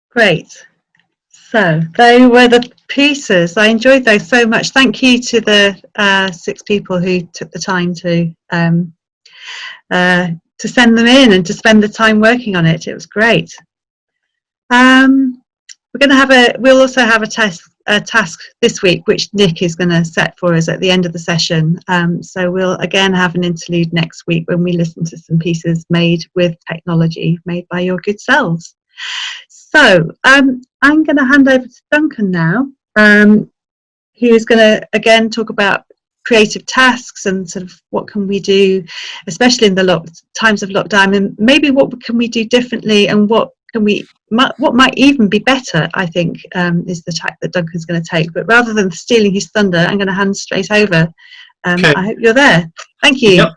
Great. So they were the pieces. I enjoyed those so much. Thank you to the 6 people who took the time to send them in and to spend the time working on it. It was great. We're going to we'll also have a task this week, which Nick is going to set for us at the end of the session. So we'll again have an interlude next week when we listen to some pieces made with technology, made by your good selves. So I'm going to hand over to Duncan now, who's going to again talk about creative tasks and sort of what can we do, especially in the times of lockdown, and maybe what can we do differently, and what might even be better, I think, is the tack that Duncan's going to take. But rather than stealing his thunder, I'm going to hand straight over. Okay. I hope you're there. Thank you. Yep.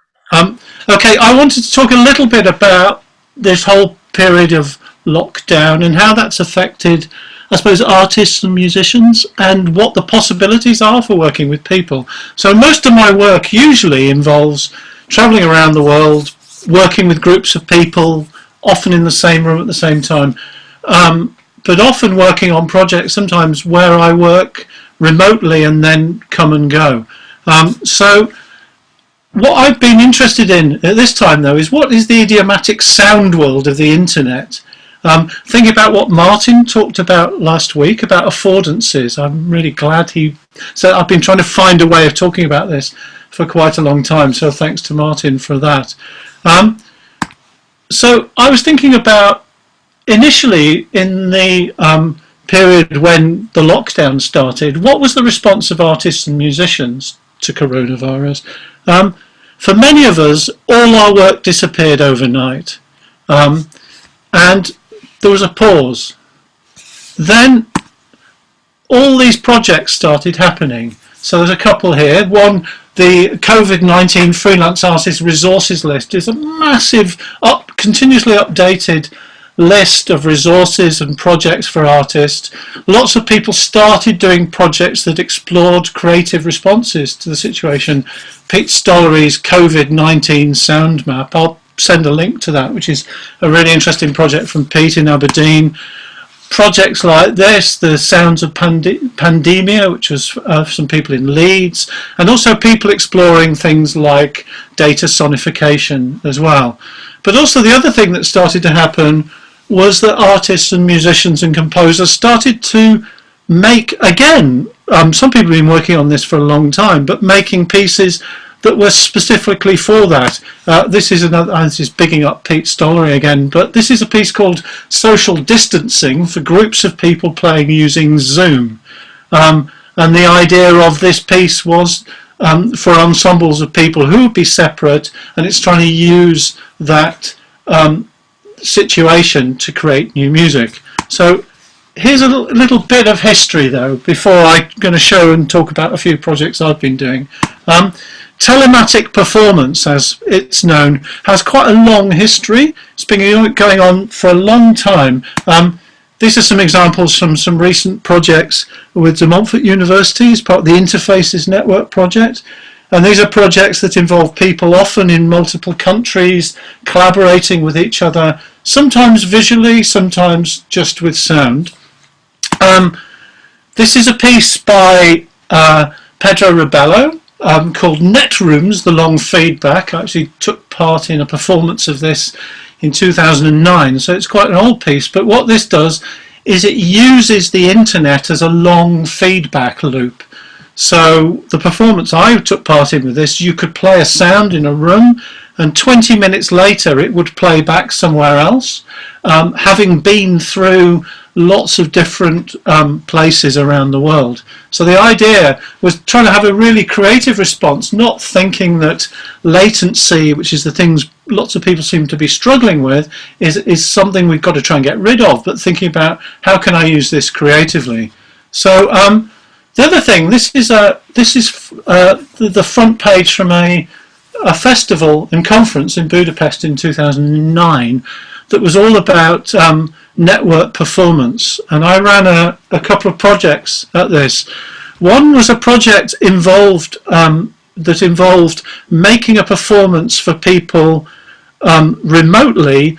Okay, I wanted to talk a little bit about this whole period of lockdown and how that's affected, I suppose, artists and musicians, and what the possibilities are for working with people. So most of my work usually involves travelling around the world, working with groups of people, often in the same room at the same time, but often working on projects sometimes where I work remotely and then come and go. So what I've been interested in at this time, though, is what is the idiomatic sound world of the internet? Thinking about what Martin talked about last week about affordances. I'm really glad so I've been trying to find a way of talking about this for quite a long time, so thanks to Martin for that. So I was thinking about initially in the period when the lockdown started, what was the response of artists and musicians to coronavirus? For many of us, all our work disappeared overnight, and there was a pause. Then all these projects started happening. So there's a couple here. One, the COVID-19 freelance artist resources list is a massive, continuously updated list of resources and projects for artists. Lots of people started doing projects that explored creative responses to the situation. Pete Stollery's COVID-19 sound map, I'll send a link to that, which is a really interesting project from Pete in Aberdeen. Projects like this, the Sounds of Pandemia, which was some people in Leeds, and also people exploring things like data sonification as well. But also the other thing that started to happen was that artists and musicians and composers started to make, again, some people have been working on this for a long time, but making pieces that were specifically for that. This is this is bigging up Pete Stollery again, but this is a piece called Social Distancing for groups of people playing using Zoom. And the idea of this piece was for ensembles of people who would be separate, and it's trying to use that situation to create new music. So here's a little bit of history, though, before I'm going to show and talk about a few projects I've been doing. Telematic performance, as it's known, has quite a long history. It's been going on for a long time. These are some examples from some recent projects with De Montfort University as part of the Interfaces Network project. And these are projects that involve people often in multiple countries, collaborating with each other, sometimes visually, sometimes just with sound. This is a piece by Pedro Rebello called Net Rooms, The Long Feedback. I actually took part in a performance of this in 2009, so it's quite an old piece. But what this does is it uses the internet as a long feedback loop. So the performance I took part in with this, you could play a sound in a room and 20 minutes later it would play back somewhere else, having been through lots of different places around the world. So the idea was trying to have a really creative response, not thinking that latency, which is the things lots of people seem to be struggling with, is something we've got to try and get rid of, but thinking about how can I use this creatively. So the other thing, this is the front page from a festival and conference in Budapest in 2009 that was all about network performance, and I ran a couple of projects at this. One was a project that involved making a performance for people remotely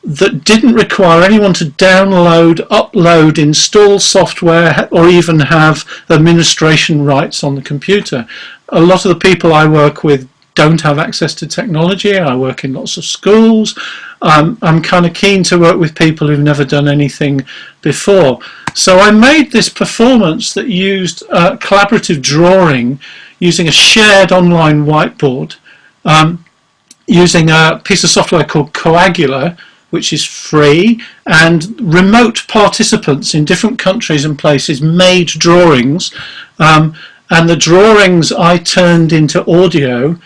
that didn't require anyone to download, upload, install software, or even have administration rights on the computer. A lot of the people I work with don't have access to technology. I work in lots of schools. I'm kind of keen to work with people who've never done anything before. So I made this performance that used collaborative drawing using a shared online whiteboard, using a piece of software called Coagula, which is free, and remote participants in different countries and places made drawings, and the drawings I turned into audio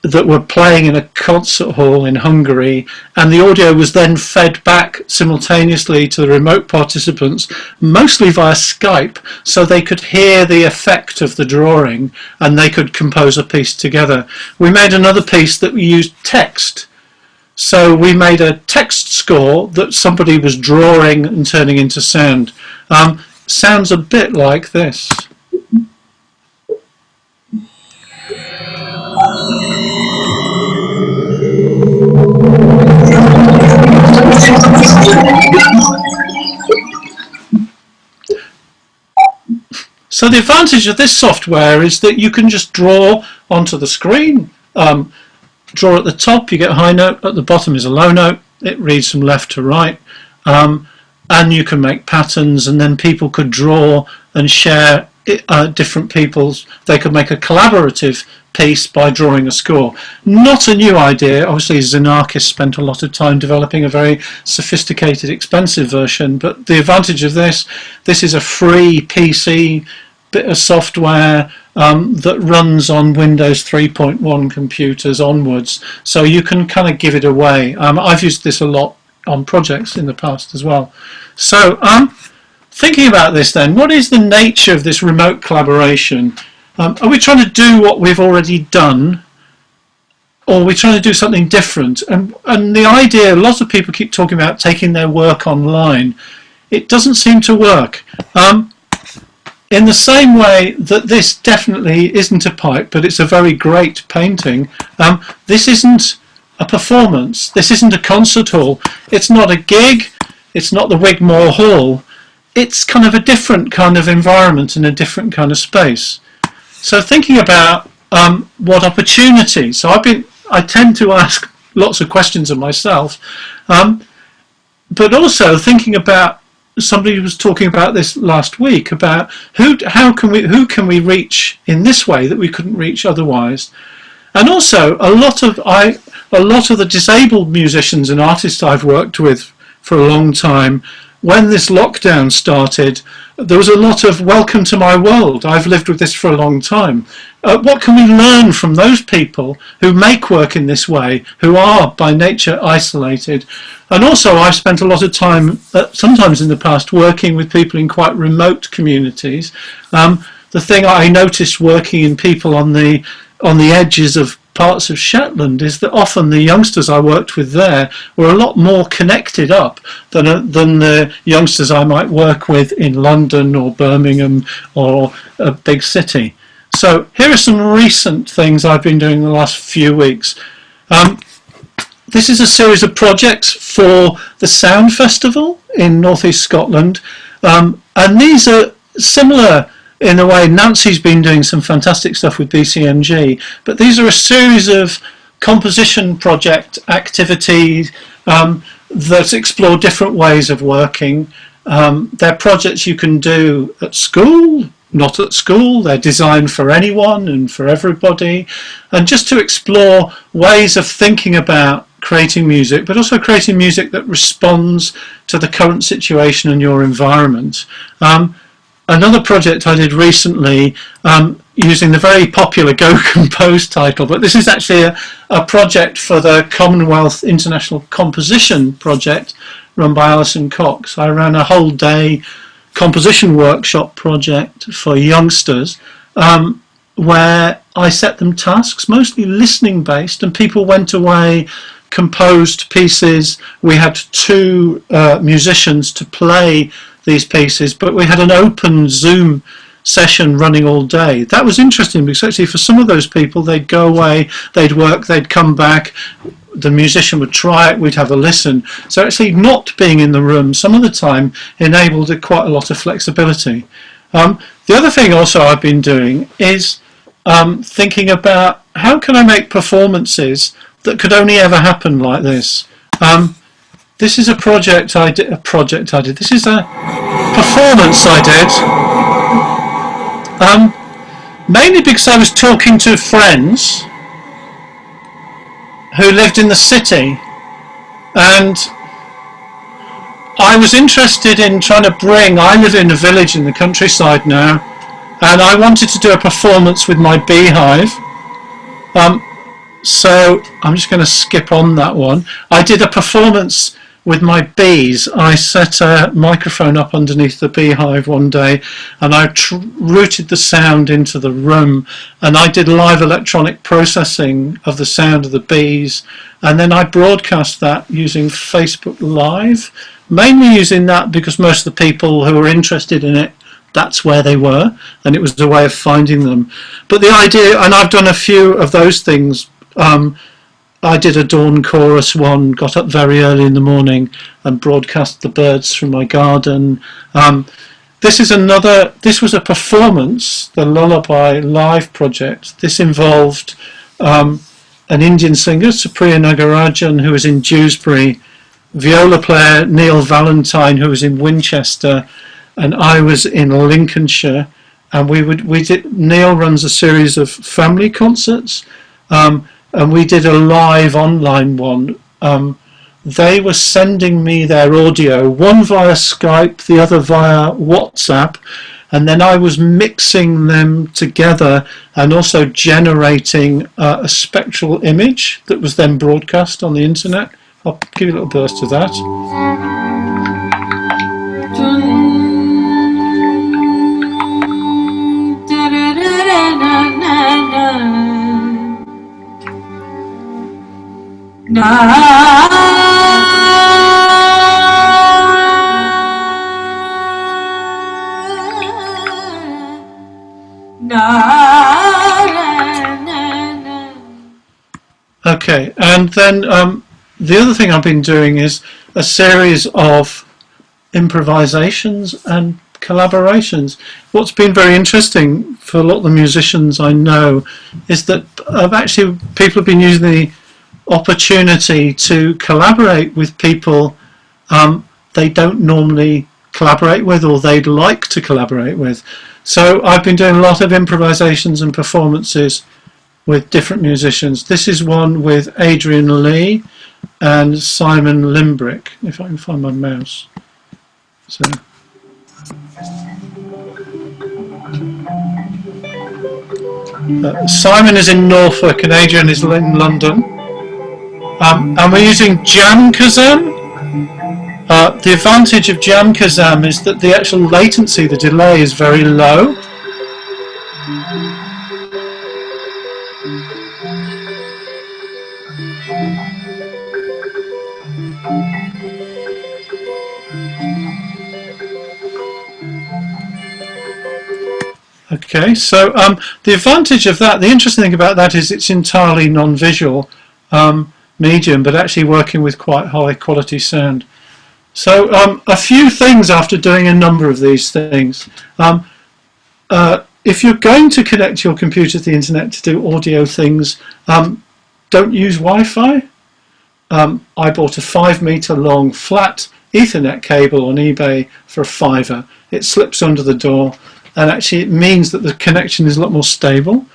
that were playing in a concert hall in Hungary, and the audio was then fed back simultaneously to the remote participants, mostly via Skype, so they could hear the effect of the drawing and they could compose a piece together. We made another piece that we used text. So we made a text score that somebody was drawing and turning into sound. Sounds a bit like this. So the advantage of this software is that you can just draw onto the screen. Draw at the top, you get a high note, at the bottom is a low note, it reads from left to right, and you can make patterns, and then people could draw and share different people's, they could make a collaborative piece by drawing a score. Not a new idea, obviously Xenakis spent a lot of time developing a very sophisticated, expensive version, but the advantage of this is a free PC bit of software that runs on Windows 3.1 computers onwards, so you can kind of give it away. I've used this a lot on projects in the past as well. So thinking about this then, what is the nature of this remote collaboration? Are we trying to do what we've already done, or are we trying to do something different? And the idea, a lot of people keep talking about taking their work online. It doesn't seem to work. In the same way that this definitely isn't a pipe, but it's a very great painting, this isn't a performance, this isn't a concert hall, it's not a gig, it's not the Wigmore Hall, it's kind of a different kind of environment and a different kind of space. So thinking about what opportunities, so I tend to ask lots of questions of myself, but also thinking about, somebody was talking about this last week, about who can we reach in this way that we couldn't reach otherwise. And also a lot of the disabled musicians and artists I've worked with for a long time, when this lockdown started, there was a lot of welcome to my world. I've lived with this for a long time. What can we learn from those people who make work in this way, who are by nature isolated? And also I've spent a lot of time, sometimes in the past, working with people in quite remote communities. The thing I noticed working in people on the edges of parts of Shetland is that often the youngsters I worked with there were a lot more connected up than the youngsters I might work with in London or Birmingham or a big city. So here are some recent things I've been doing the last few weeks. This is a series of projects for the Sound Festival in North East Scotland, and these are similar in a way. Nancy's been doing some fantastic stuff with BCMG, but these are a series of composition project activities that explore different ways of working. They're projects you can do at school, not at school. They're designed for anyone and for everybody, and just to explore ways of thinking about creating music, but also creating music that responds to the current situation and your environment. Another project I did recently, using the very popular Go Compose title, but this is actually a project for the Commonwealth International Composition Project run by Alison Cox. I ran a whole day composition workshop project for youngsters, where I set them tasks, mostly listening based, and people went away, composed pieces. We had two musicians to play these pieces, but we had an open Zoom session running all day. That was interesting because actually for some of those people, they'd go away, they'd work, they'd come back, the musician would try it, we'd have a listen. So actually not being in the room some of the time enabled quite a lot of flexibility. The other thing also I've been doing is thinking about how can I make performances that could only ever happen like this. This is a project I did. This is a performance I did. Mainly because I was talking to friends who lived in the city, and I was interested in trying to bring. I live in a village in the countryside now, and I wanted to do a performance with my beehive. So I'm just going to skip on that one. I did a performance with my bees. I set a microphone up underneath the beehive one day, and I routed the sound into the room, and I did live electronic processing of the sound of the bees, and then I broadcast that using Facebook Live, mainly using that because most of the people who were interested in it, that's where they were, and it was a way of finding them. But the idea, and I've done a few of those things. I did a dawn chorus one, got up very early in the morning and broadcast the birds from my garden. The this was a performance, the Lullaby Live project. This involved an Indian singer, Supriya Nagarajan, who was in Dewsbury, viola player Neil Valentine, who was in Winchester, and I was in Lincolnshire. And Neil runs a series of family concerts, and we did a live online one. They were sending me their audio, one via Skype, the other via WhatsApp, and then I was mixing them together and also generating a spectral image that was then broadcast on the internet. I'll give you a little burst of that. Okay, and then the other thing I've been doing is a series of improvisations and collaborations. What's been very interesting for a lot of the musicians I know is that people have been using the opportunity to collaborate with people they don't normally collaborate with, or they'd like to collaborate with. So I've been doing a lot of improvisations and performances with different musicians. This is one with Adrian Lee and Simon Limbrick, if I can find my mouse. So Simon is in Norfolk and Adrian is in London. And we're using Jam Kazam. The advantage of Jam Kazam is that the actual latency, the delay, is very low. Okay, so the advantage of that, the interesting thing about that is it's entirely non-visual medium, but actually working with quite high quality sound. So a few things after doing a number of these things. If you're going to connect your computer to the internet to do audio things, don't use Wi-Fi. I bought a 5-meter long flat Ethernet cable on eBay for a £5. It slips under the door, and actually it means that the connection is a lot more stable.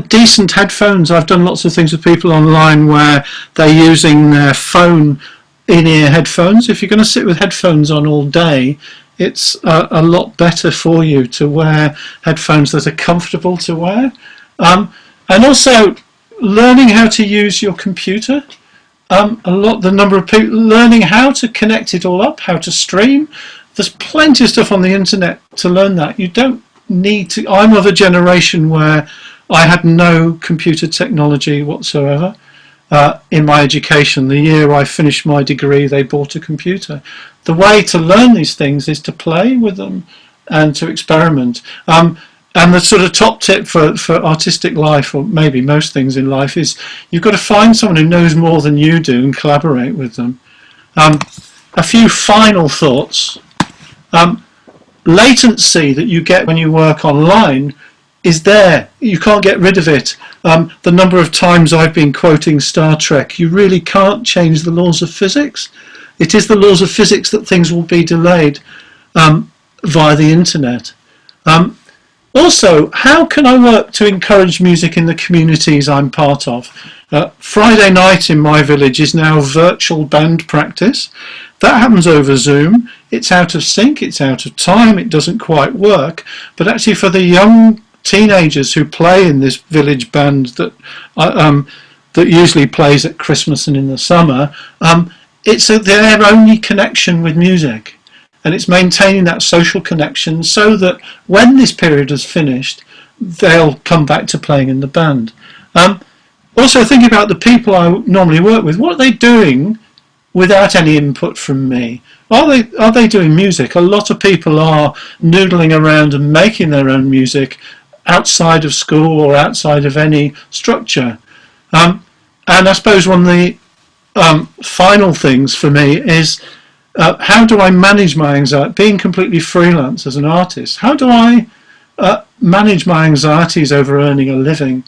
Decent headphones. I've done lots of things with people online where they're using their phone in-ear headphones. If you're going to sit with headphones on all day, it's a lot better for you to wear headphones that are comfortable to wear. And also learning how to use your computer. The number of people learning how to connect it all up, how to stream. There's plenty of stuff on the internet to learn that. You don't need to. I'm of a generation where I had no computer technology whatsoever in my education. The year I finished my degree, they bought a computer. The way to learn these things is to play with them and to experiment. And the sort of top tip for artistic life, or maybe most things in life, is you've got to find someone who knows more than you do and collaborate with them. A few final thoughts. Latency that you get when you work online is there. You can't get rid of it. The number of times I've been quoting Star Trek, you really can't change the laws of physics. It is the laws of physics that things will be delayed via the internet. Also, how can I work to encourage music in the communities I'm part of? Friday night in my village is now virtual band practice. That happens over Zoom. It's out of sync, it's out of time, it doesn't quite work. But actually for the young teenagers who play in this village band that usually plays at Christmas and in the summer, it's their only connection with music. And it's maintaining that social connection so that when this period is finished, they'll come back to playing in the band. Also think about the people I normally work with. What are they doing without any input from me? Are they doing music? A lot of people are noodling around and making their own music outside of school or outside of any structure. And I suppose one of the final things for me is how do I manage my anxiety? Being completely freelance as an artist, how do I manage my anxieties over earning a living?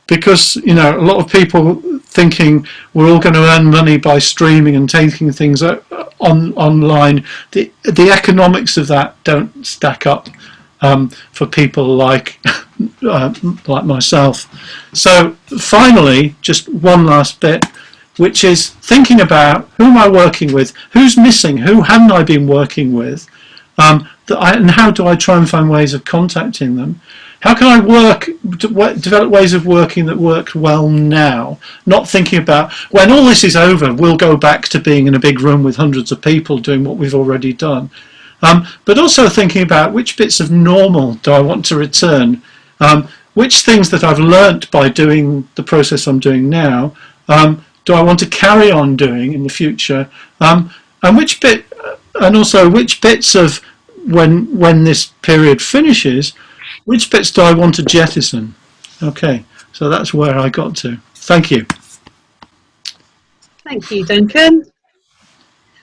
Because, you know, a lot of people thinking we're all going to earn money by streaming and taking things online. The economics of that don't stack up for people like like myself. So finally, just one last bit, which is thinking about who am I working with, who's missing, who haven't I been working with, and how do I try and find ways of contacting them? How can I develop ways of working that work well now? Not thinking about when all this is over, we'll go back to being in a big room with hundreds of people doing what we've already done. But also thinking about which bits of normal do I want to return? Which things that I've learnt by doing the process I'm doing now do I want to carry on doing in the future? And which bits of when this period finishes, which bits do I want to jettison? Okay, so that's where I got to. Thank you. Thank you, Duncan.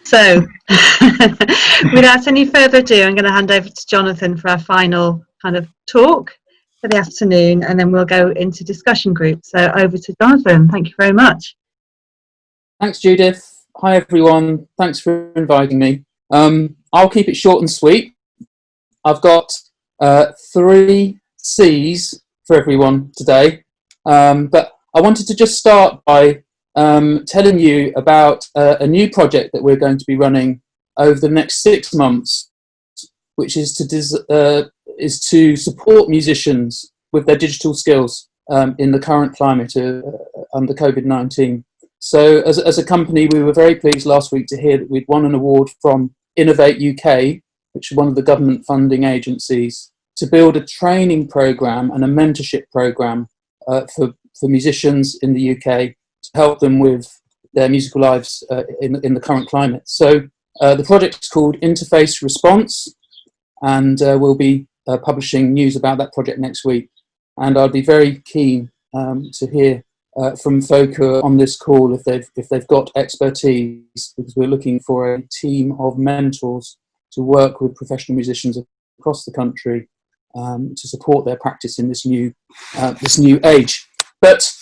So, without any further ado, I'm going to hand over to Jonathan for our final kind of talk for the afternoon, and then we'll go into discussion groups. So over to Jonathan. Thank you very much. Thanks, Judith. Hi, everyone. Thanks for inviting me. I'll keep it short and sweet. I've got 3 C's for everyone today, but I wanted to just start by telling you about a new project that we're going to be running over the next 6 months, which is to support musicians with their digital skills in the current climate under COVID-19. So as a company, we were very pleased last week to hear that we'd won an award from Innovate UK, which is one of the government funding agencies, to build a training programme and a mentorship programme for musicians in the UK to help them with their musical lives in the current climate. So the project is called Interface Response, and we'll be publishing news about that project next week. And I'd be very keen to hear from folk who are on this call if they've got expertise, because we're looking for a team of mentors to work with professional musicians across the country to support their practice in this new age. But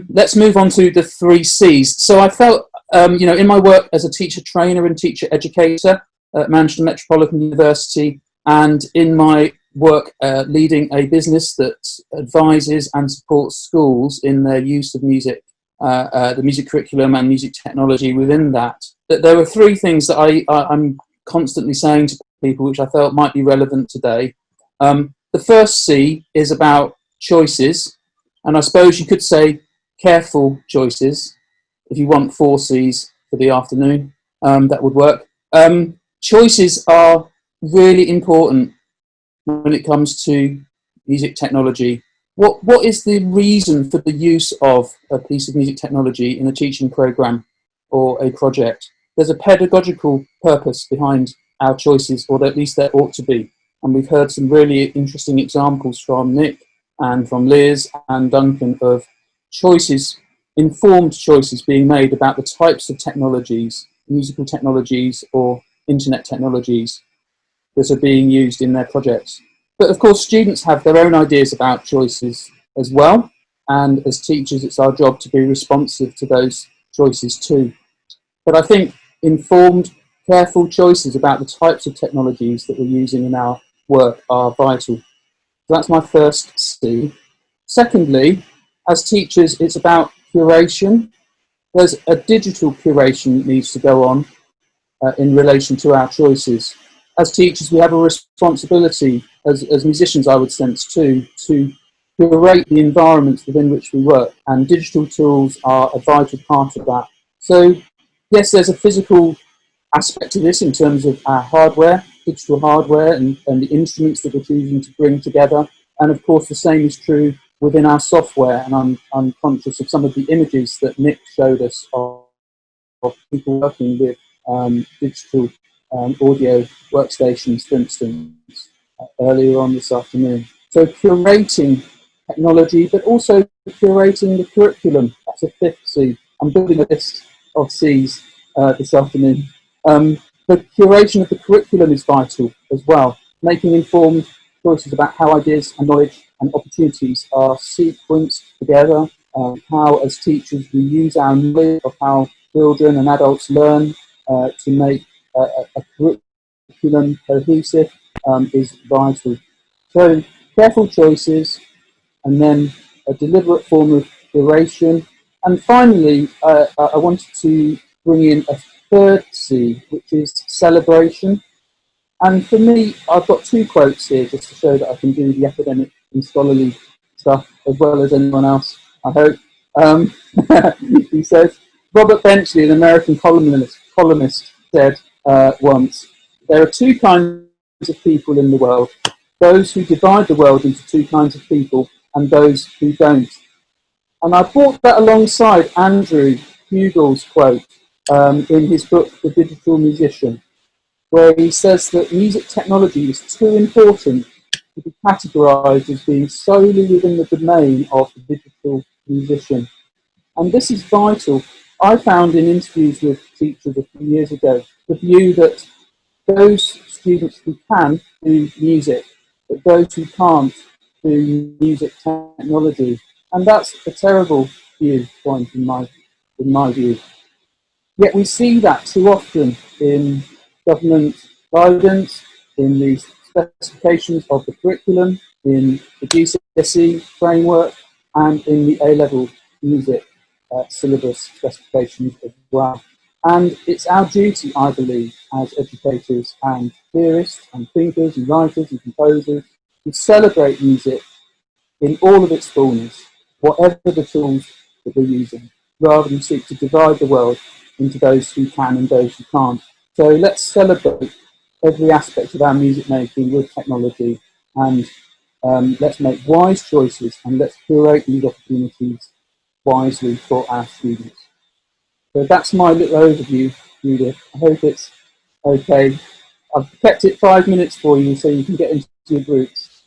let's move on to the 3 C's. So I felt, in my work as a teacher trainer and teacher educator at Manchester Metropolitan University, and in my work leading a business that advises and supports schools in their use of music, the music curriculum and music technology within that there were 3 things that I'm constantly saying to people which I felt might be relevant today. The first C is about choices, and I suppose you could say careful choices. If you want 4 C's for the afternoon, that would work. Choices are really important when it comes to music technology. What is the reason for the use of a piece of music technology in a teaching programme or a project? There's a pedagogical purpose behind our choices, or at least there ought to be. And we've heard some really interesting examples from Nick and from Liz and Duncan of choices, informed choices being made about the types of technologies, musical technologies or internet technologies that are being used in their projects. But of course, students have their own ideas about choices as well. And as teachers, it's our job to be responsive to those choices too. But I think informed, careful choices about the types of technologies that we're using in our work are vital. So that's my first C. Secondly, as teachers, it's about curation. There's a digital curation that needs to go on in relation to our choices. As teachers, we have a responsibility, as musicians, I would sense too, to curate the environments within which we work, and digital tools are a vital part of that. So, yes, there's a physical aspect to this in terms of our hardware, digital hardware, and the instruments that we're choosing to bring together. And of course, the same is true within our software, and I'm conscious of some of the images that Nick showed us of people working with digital audio workstations, for instance, earlier on this afternoon. So curating technology, but also curating the curriculum. That's a 5th C. I'm building a list of C's this afternoon. The curation of the curriculum is vital as well, making informed choices about how ideas and knowledge and opportunities are sequenced together, how as teachers we use our knowledge of how children and adults learn to make a curriculum cohesive is vital. So careful choices, and then a deliberate form of curation. And finally, I wanted to bring in a third C, which is celebration. And for me, I've got two quotes here just to show that I can do the academic and scholarly stuff as well as anyone else, I hope. He says, Robert Benchley, an American columnist said once, there are two kinds of people in the world, those who divide the world into two kinds of people and those who don't. And I brought that alongside Andrew Hugel's quote in his book, The Digital Musician, where he says that music technology is too important to be categorized as being solely within the domain of the digital musician. And this is vital. I found in interviews with teachers a few years ago the view that those students who can do music, but those who can't do music technology. And that's a terrible viewpoint in my view. Yet we see that too often in government guidance, in the specifications of the curriculum, in the GCSE framework, and in the A-level music syllabus specifications as well. And it's our duty, I believe, as educators and theorists and thinkers and writers and composers to celebrate music in all of its fullness, whatever the tools that we're using, rather than seek to divide the world into those who can and those who can't. So let's celebrate every aspect of our music making with technology, and let's make wise choices, and let's curate these opportunities wisely for our students. So that's my little overview, Judith. I hope it's okay. I've kept it 5 minutes for you so you can get into your groups.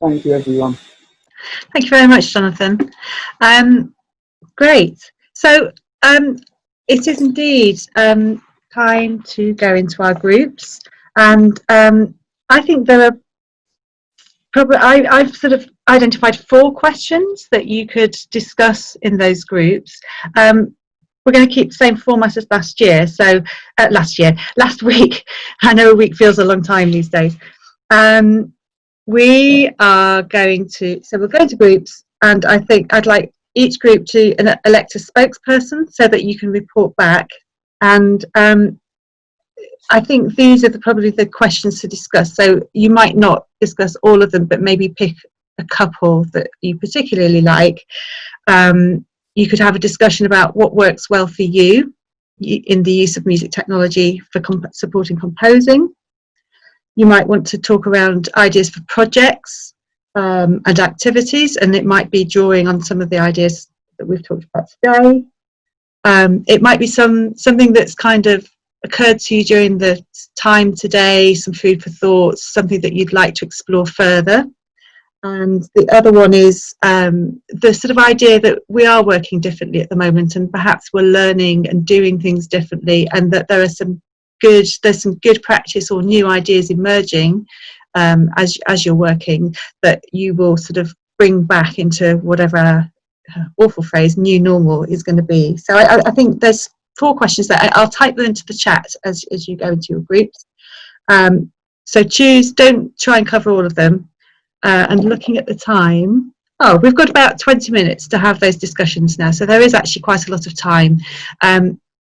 Thank you, everyone. Thank you very much, Jonathan. Great. So it is indeed time to go into our groups, and I think there are probably I've sort of identified 4 questions that you could discuss in those groups. We're going to keep the same format as last year. So last week. I know a week feels a long time these days. We are going to, so we'll go into groups, and I think I'd like each group to elect a spokesperson so that you can report back. And I think these are probably the questions to discuss. So you might not discuss all of them, but maybe pick a couple that you particularly like. You could have a discussion about what works well for you in the use of music technology for supporting composing. You might want to talk around ideas for projects and activities, and it might be drawing on some of the ideas that we've talked about today. It might be something that's kind of occurred to you during the time today, some food for thought, something that you'd like to explore further. And the other one is the sort of idea that we are working differently at the moment, and perhaps we're learning and doing things differently, and that there's some good practice or new ideas emerging as you're working that you will sort of bring back into whatever awful phrase new normal is going to be. So I think there's 4 questions that I'll type them into the chat as you go into your groups. So don't try and cover all of them. And looking at the time, we've got about 20 minutes to have those discussions now, so there is actually quite a lot of time.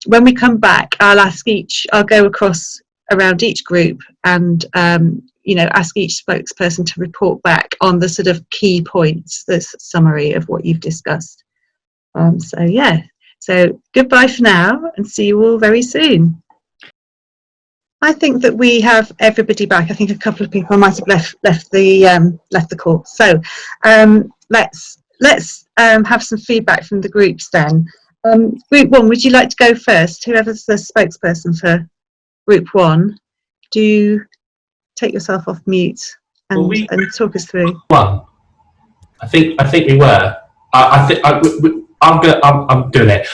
When we come back, I'll go across around each group and ask each spokesperson to report back on the sort of key points, the summary of what you've discussed. So goodbye for now, and see you all very soon. I think that we have everybody back. I think a couple of people might have left the call. So let's have some feedback from the groups then. Group 1, would you like to go first? Whoever's the spokesperson for Group 1, do take yourself off mute and talk us through. One, I think we were. I'm doing it.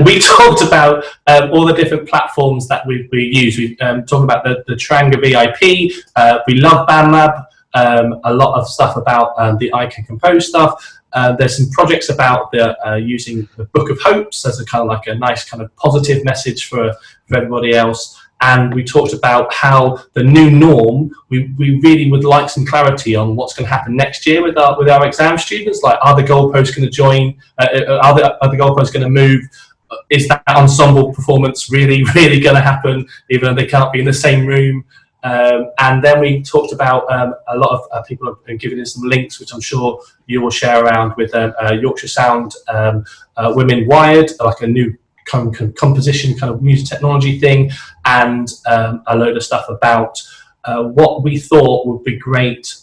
We talked about all the different platforms that we use. We talked about the Taranga VIP. We love BandLab. A lot of stuff about the I Can Compose stuff. There's some projects about using the Book of Hopes as a kind of like a nice kind of positive message for everybody else. And we talked about how the new norm, we really would like some clarity on what's going to happen next year with our exam students. Like, are the goalposts going to join? Are the goalposts going to move? Is that ensemble performance really going to happen, even though they can't be in the same room? And then we talked about a lot of people have been giving us some links, which I'm sure you will share around with Yorkshire Sound Women Wired, like a new composition kind of music technology thing, and a load of stuff about what we thought would be great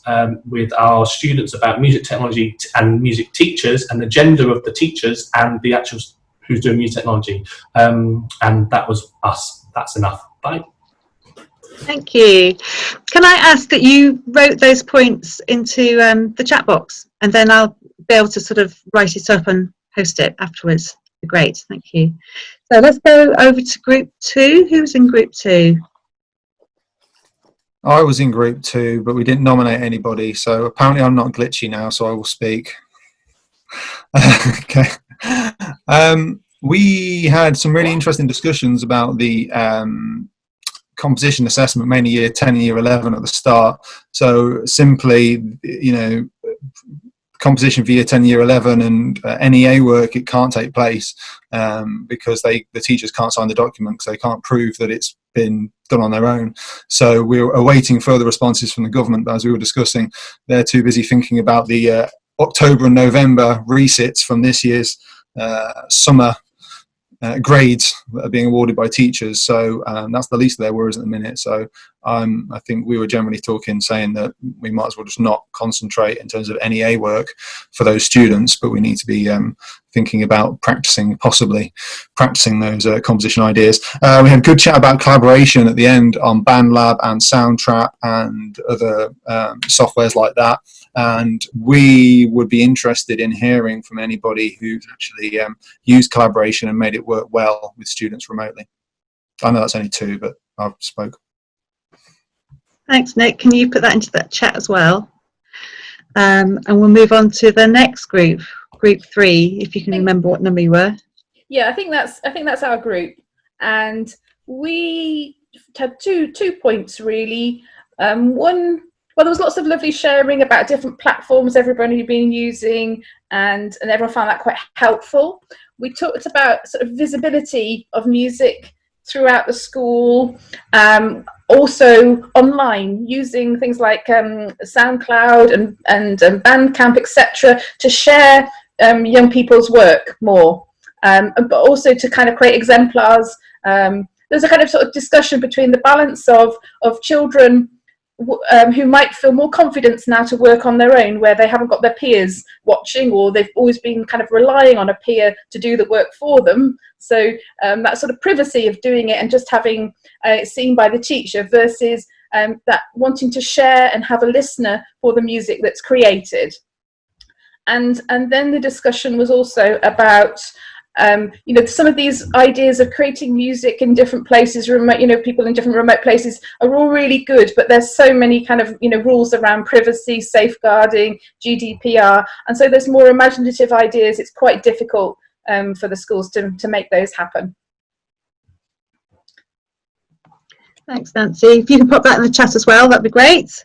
with our students about music technology and music teachers, and the gender of the teachers and the actual who's doing music technology. And that was us. That's enough. Bye. Thank you. Can I ask that you wrote those points into the chat box, and then I'll be able to sort of write it up and post it afterwards. Great, thank you. So let's go over to group 2. Who's in group 2? I was in group 2, but we didn't nominate anybody, so apparently I'm not glitchy now, so I will speak. Okay. We had some really interesting discussions about the composition assessment, mainly year 10 and year 11 at the start. So simply, you know, composition for year 10, year 11 and NEA work, it can't take place because the teachers can't sign the document because they can't prove that it's been done on their own. So we're awaiting further responses from the government, but as we were discussing, they're too busy thinking about the October and November resits from this year's summer grades that are being awarded by teachers. So that's the least of their worries at the minute. So I think we were generally saying that we might as well just not concentrate in terms of NEA work for those students, but we need to be thinking about possibly practicing those composition ideas. We had a good chat about collaboration at the end on BandLab and Soundtrap and other softwares like that. And we would be interested in hearing from anybody who's actually used collaboration and made it work well with students remotely. I know that's only 2, but I've spoke. Thanks, Nick. Can you put that into that chat as well? And we'll move on to the next group, group 3, if you can remember what number you were. Yeah, I think that's our group, and we had two points really. One, well, there was lots of lovely sharing about different platforms everybody had been using, and everyone found that quite helpful. We talked about sort of visibility of music throughout the school, also online, using things like SoundCloud and Bandcamp, etc., to share young people's work more, but also to kind of create exemplars. There's a kind of sort of discussion between the balance of children who might feel more confidence now to work on their own, where they haven't got their peers watching, or they've always been kind of relying on a peer to do the work for them. So that sort of privacy of doing it and just having it seen by the teacher versus that wanting to share and have a listener for the music that's created. And then the discussion was also about you know, some of these ideas of creating music in different places, remote, you know, people in different remote places are all really good, but there's so many kind of, you know, rules around privacy, safeguarding, GDPR, and so there's more imaginative ideas. It's quite difficult for the schools to make those happen. Thanks, Nancy. If you can pop that in the chat as well, that'd be great.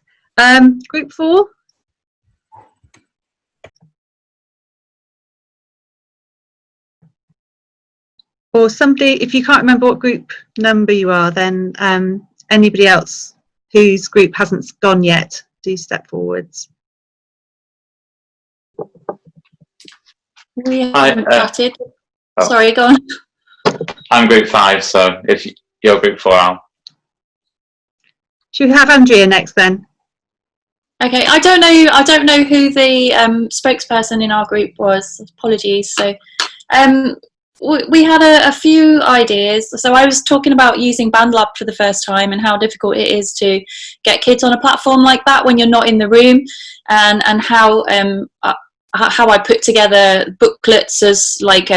Group 4. Or somebody, if you can't remember what group number you are, then anybody else whose group hasn't gone yet, do step forwards. We haven't chatted. Oh. Sorry, go on. I'm group 5, so if you're group 4, I'll. Should we have Andrea next then? Okay, I don't know who the spokesperson in our group was. Apologies. So we had a few ideas. So I was talking about using BandLab for the first time and how difficult it is to get kids on a platform like that when you're not in the room, and how how I put together booklets as like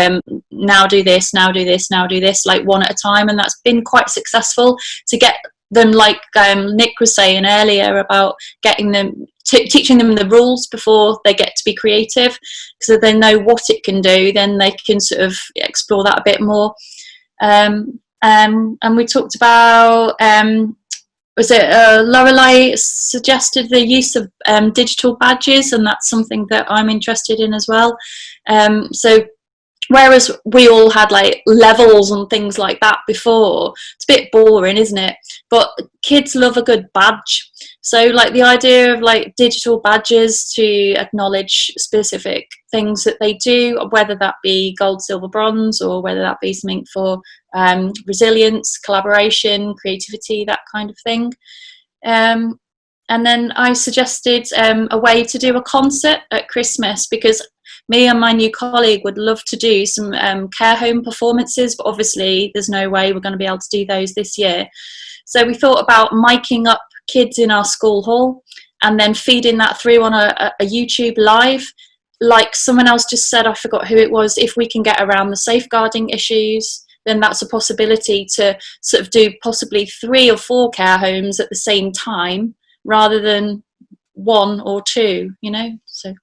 now do this, now do this, now do this, like one at a time, and that's been quite successful to get them, like Nick was saying earlier, about getting them teaching them the rules before they get to be creative, so they know what it can do, then they can sort of explore that a bit more. And we talked about was it Lorelei suggested the use of digital badges, and that's something that I'm interested in as well. So whereas we all had like levels and things like that before, it's a bit boring, isn't it? But kids love a good badge. So like the idea of like digital badges to acknowledge specific things that they do, whether that be gold, silver, bronze, or whether that be something for resilience, collaboration, creativity, that kind of thing. And then I suggested a way to do a concert at Christmas, because me and my new colleague would love to do some care home performances, but obviously there's no way we're going to be able to do those this year. So we thought about miking up kids in our school hall and then feeding that through on a YouTube live. Like someone else just said, I forgot who it was, if we can get around the safeguarding issues, then that's a possibility to sort of do possibly 3 or 4 care homes at the same time rather than 1 or 2, you know. So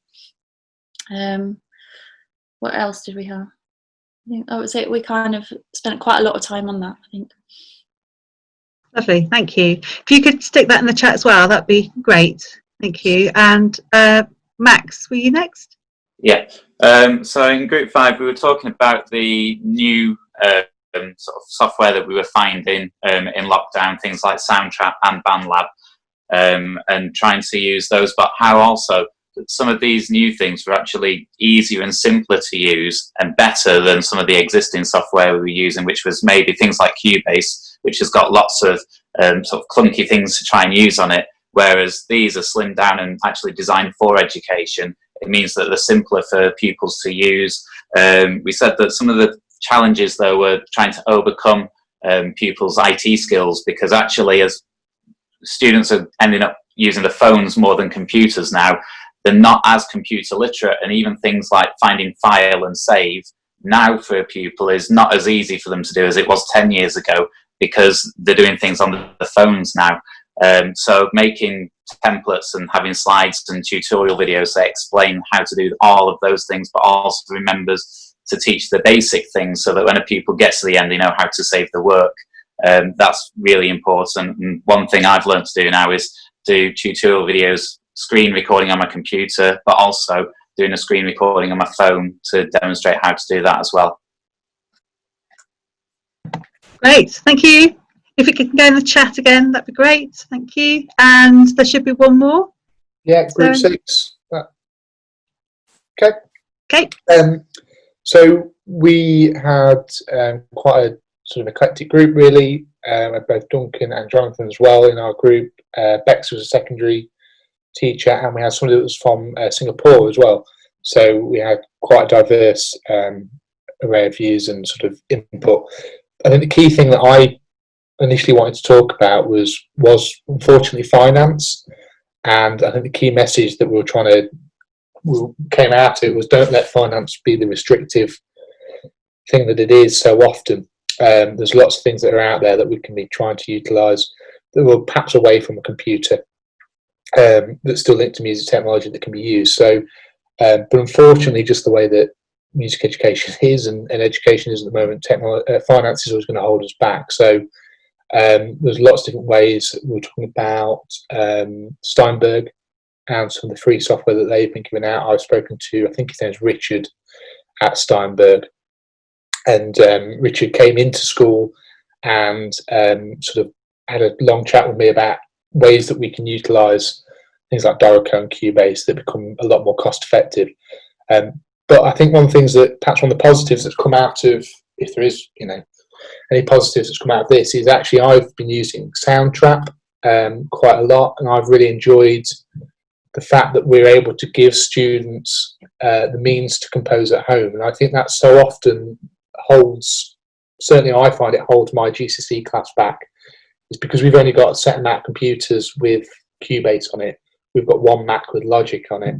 what else did we have? I think that was it. We kind of spent quite a lot of time on that, I think. Lovely, thank you. If you could stick that in the chat as well, that'd be great. Thank you. And Max, were you next? Yeah. So in Group 5, we were talking about the new sort of software that we were finding in lockdown, things like Soundtrap and BandLab, and trying to use those, but how also some of these new things were actually easier and simpler to use and better than some of the existing software we were using, which was maybe things like Cubase, which has got lots of sort of clunky things to try and use on it, whereas these are slimmed down and actually designed for education. It means that they're simpler for pupils to use. We said that some of the challenges, though, were trying to overcome pupils' IT skills, because actually as students are ending up using the phones more than computers now, they're not as computer literate, and even things like finding file and save now for a pupil is not as easy for them to do as it was 10 years ago, because they're doing things on the phones now. So making templates and having slides and tutorial videos that explain how to do all of those things, but also remembers to teach the basic things, so that when a pupil gets to the end, they know how to save the work. That's really important. And one thing I've learned to do now is do tutorial videos, screen recording on my computer, but also doing a screen recording on my phone to demonstrate how to do that as well. Great, thank you. If we could go in the chat again, that'd be great. Thank you. And there should be one more. Yeah, Group 6. Okay. Okay. So we had quite a sort of eclectic group, really. Both Duncan and Jonathan as well in our group. Bex was a secondary teacher, and we had somebody that was from Singapore as well. So we had quite a diverse array of views and sort of input. I think the key thing that I initially wanted to talk about was unfortunately finance, and I think the key message that we came out of it was, don't let finance be the restrictive thing that it is so often. There's lots of things that are out there that we can be trying to utilise that were perhaps away from a computer, that's still linked to music technology that can be used. So, but unfortunately, just the way that music education is and education is at the moment, finance is always going to hold us back. So there's lots of different ways. We're talking about Steinberg and some of the free software that they've been giving out. I've spoken to, I think his name's Richard at Steinberg, and Richard came into school and sort of had a long chat with me about ways that we can utilise things like Dorico and Cubase that become a lot more cost effective. But I think one of the things that perhaps one of the positives that's come out of, if there is, you know, any positives that's come out of this, is actually I've been using Soundtrap quite a lot, and I've really enjoyed the fact that we're able to give students the means to compose at home. And I think that so often holds, certainly I find it holds my GCSE class back, is because we've only got a set amount of computers with Cubase on it. We've got one Mac with Logic on it.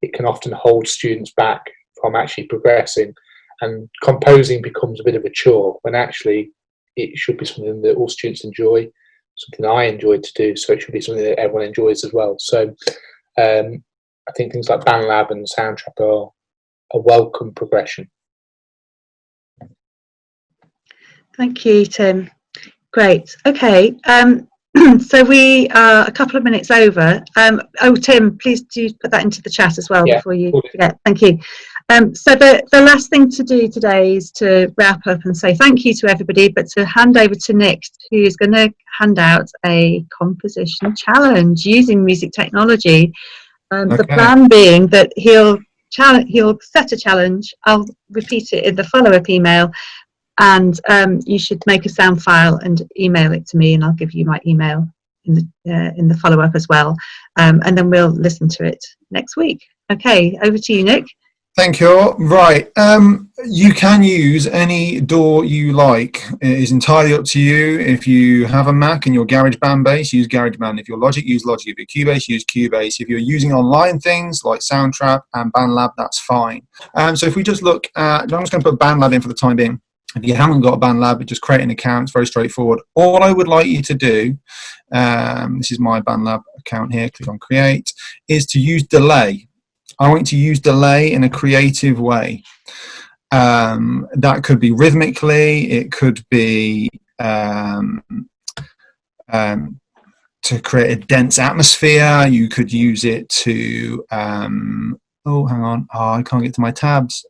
it can often hold students back from actually progressing, and composing becomes a bit of a chore when actually it should be something that all students enjoy, something I enjoy to do, so it should be something that everyone enjoys as well. So I think things like BandLab and Soundtrap are a welcome progression. Thank you, Tim. Great. Okay. So we are a couple of minutes over. Oh, Tim, please do put that into the chat as well before you forget. Thank you. So the last thing to do today is to wrap up and say thank you to everybody, but to hand over to Nick, who is going to hand out a composition challenge using music technology. The plan being that he'll set a challenge. I'll repeat it in the follow-up email. And you should make a sound file and email it to me, and I'll give you my email in the follow-up as well. And then we'll listen to it next week. Okay, over to you, Nick. Thank you. Right, you can use any DAW you like. It is entirely up to you. If you have a Mac and you're GarageBand based, use GarageBand. If you're Logic, use Logic. If you're Cubase, use Cubase. If you're using online things like Soundtrap and BandLab, that's fine. So if we just look at, I'm just going to put BandLab in for the time being. If you haven't got a BandLab, just create an account. It's very straightforward. All I would like you to do, this is my BandLab account here, click on Create, is to use delay. I want you to use delay in a creative way. That could be rhythmically, it could be to create a dense atmosphere. You could use it to, oh, hang on, I can't get to my tabs.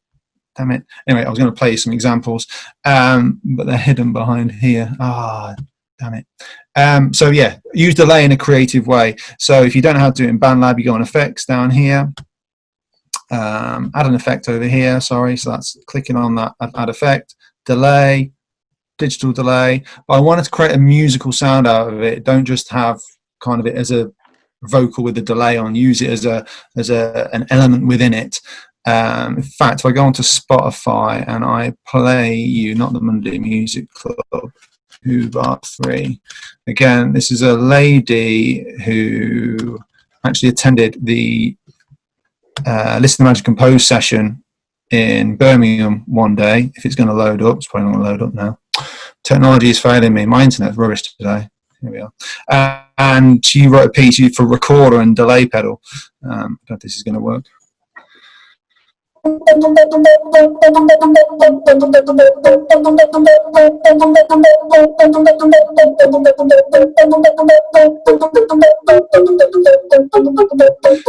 Damn it. Anyway, I was going to play you some examples, but they're hidden behind here. Damn it. So yeah, use delay in a creative way. So if you don't know how to do it in BandLab, you go on Effects down here, add an effect over here, sorry, so that's clicking on that, add effect, delay, digital delay. But I wanted to create a musical sound out of it. Don't just have kind of it as a vocal with a delay on, use it as an element within it. In fact, if I go onto Spotify and I play you, not the Monday Music Club, Who Bar 3. Again, this is a lady who actually attended the Listen to Magic Compose session in Birmingham one day. If it's going to load up, it's probably not going to load up now. Technology is failing me. My internet's rubbish today. Here we are. And she wrote a piece for recorder and delay pedal. I don't know if this is going to work.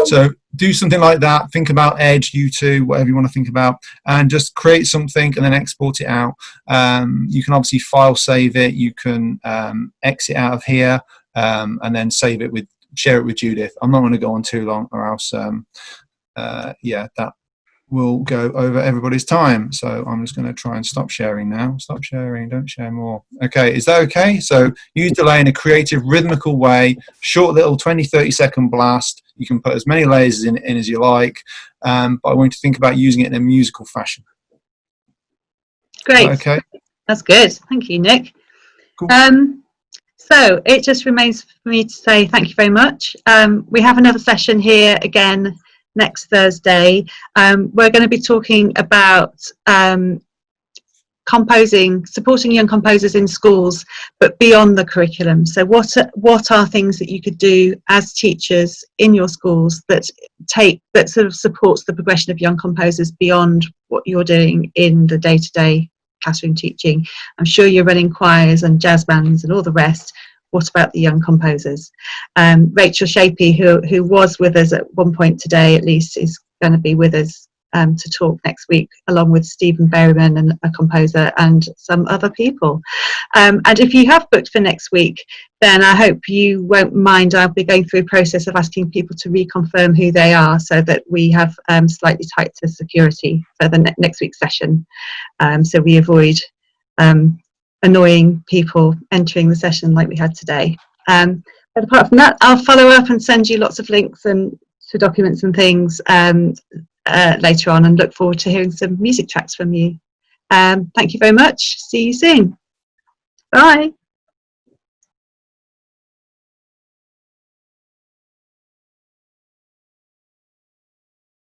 So do something like that. Think about Edge, U2, whatever you want to think about, and just create something and then export it out. You can obviously file save it. You can exit out of here and then save it share it with Judith. I'm not going to go on too long, or else yeah, that will go over everybody's time. So I'm just going to try and stop sharing now. Stop sharing, don't share more. Okay, is that okay? So use delay in a creative, rhythmical way, short little 20-30 second blast. You can put as many layers in as you like, but I want you to think about using it in a musical fashion. Great. Okay. That's good. Thank you, Nick. Cool. So it just remains for me to say thank you very much. We have another session here again next Thursday. We're going to be talking about composing, supporting young composers in schools, but beyond the curriculum. So what are things that you could do as teachers in your schools that sort of supports the progression of young composers beyond what you're doing in the day-to-day classroom teaching? I'm sure you're running choirs and jazz bands and all the rest. What about the young composers? Rachel Shapey, who was with us at one point today at least, is going to be with us to talk next week, along with Stephen Berryman, and a composer, and some other people. And if you have booked for next week, then I hope you won't mind. I'll be going through a process of asking people to reconfirm who they are, so that we have slightly tighter security for the next week's session, so we avoid annoying people entering the session like we had today. But apart from that, I'll follow up and send you lots of links and to documents and things later on, and look forward to hearing some music tracks from you. Thank you very much. See you soon. Bye.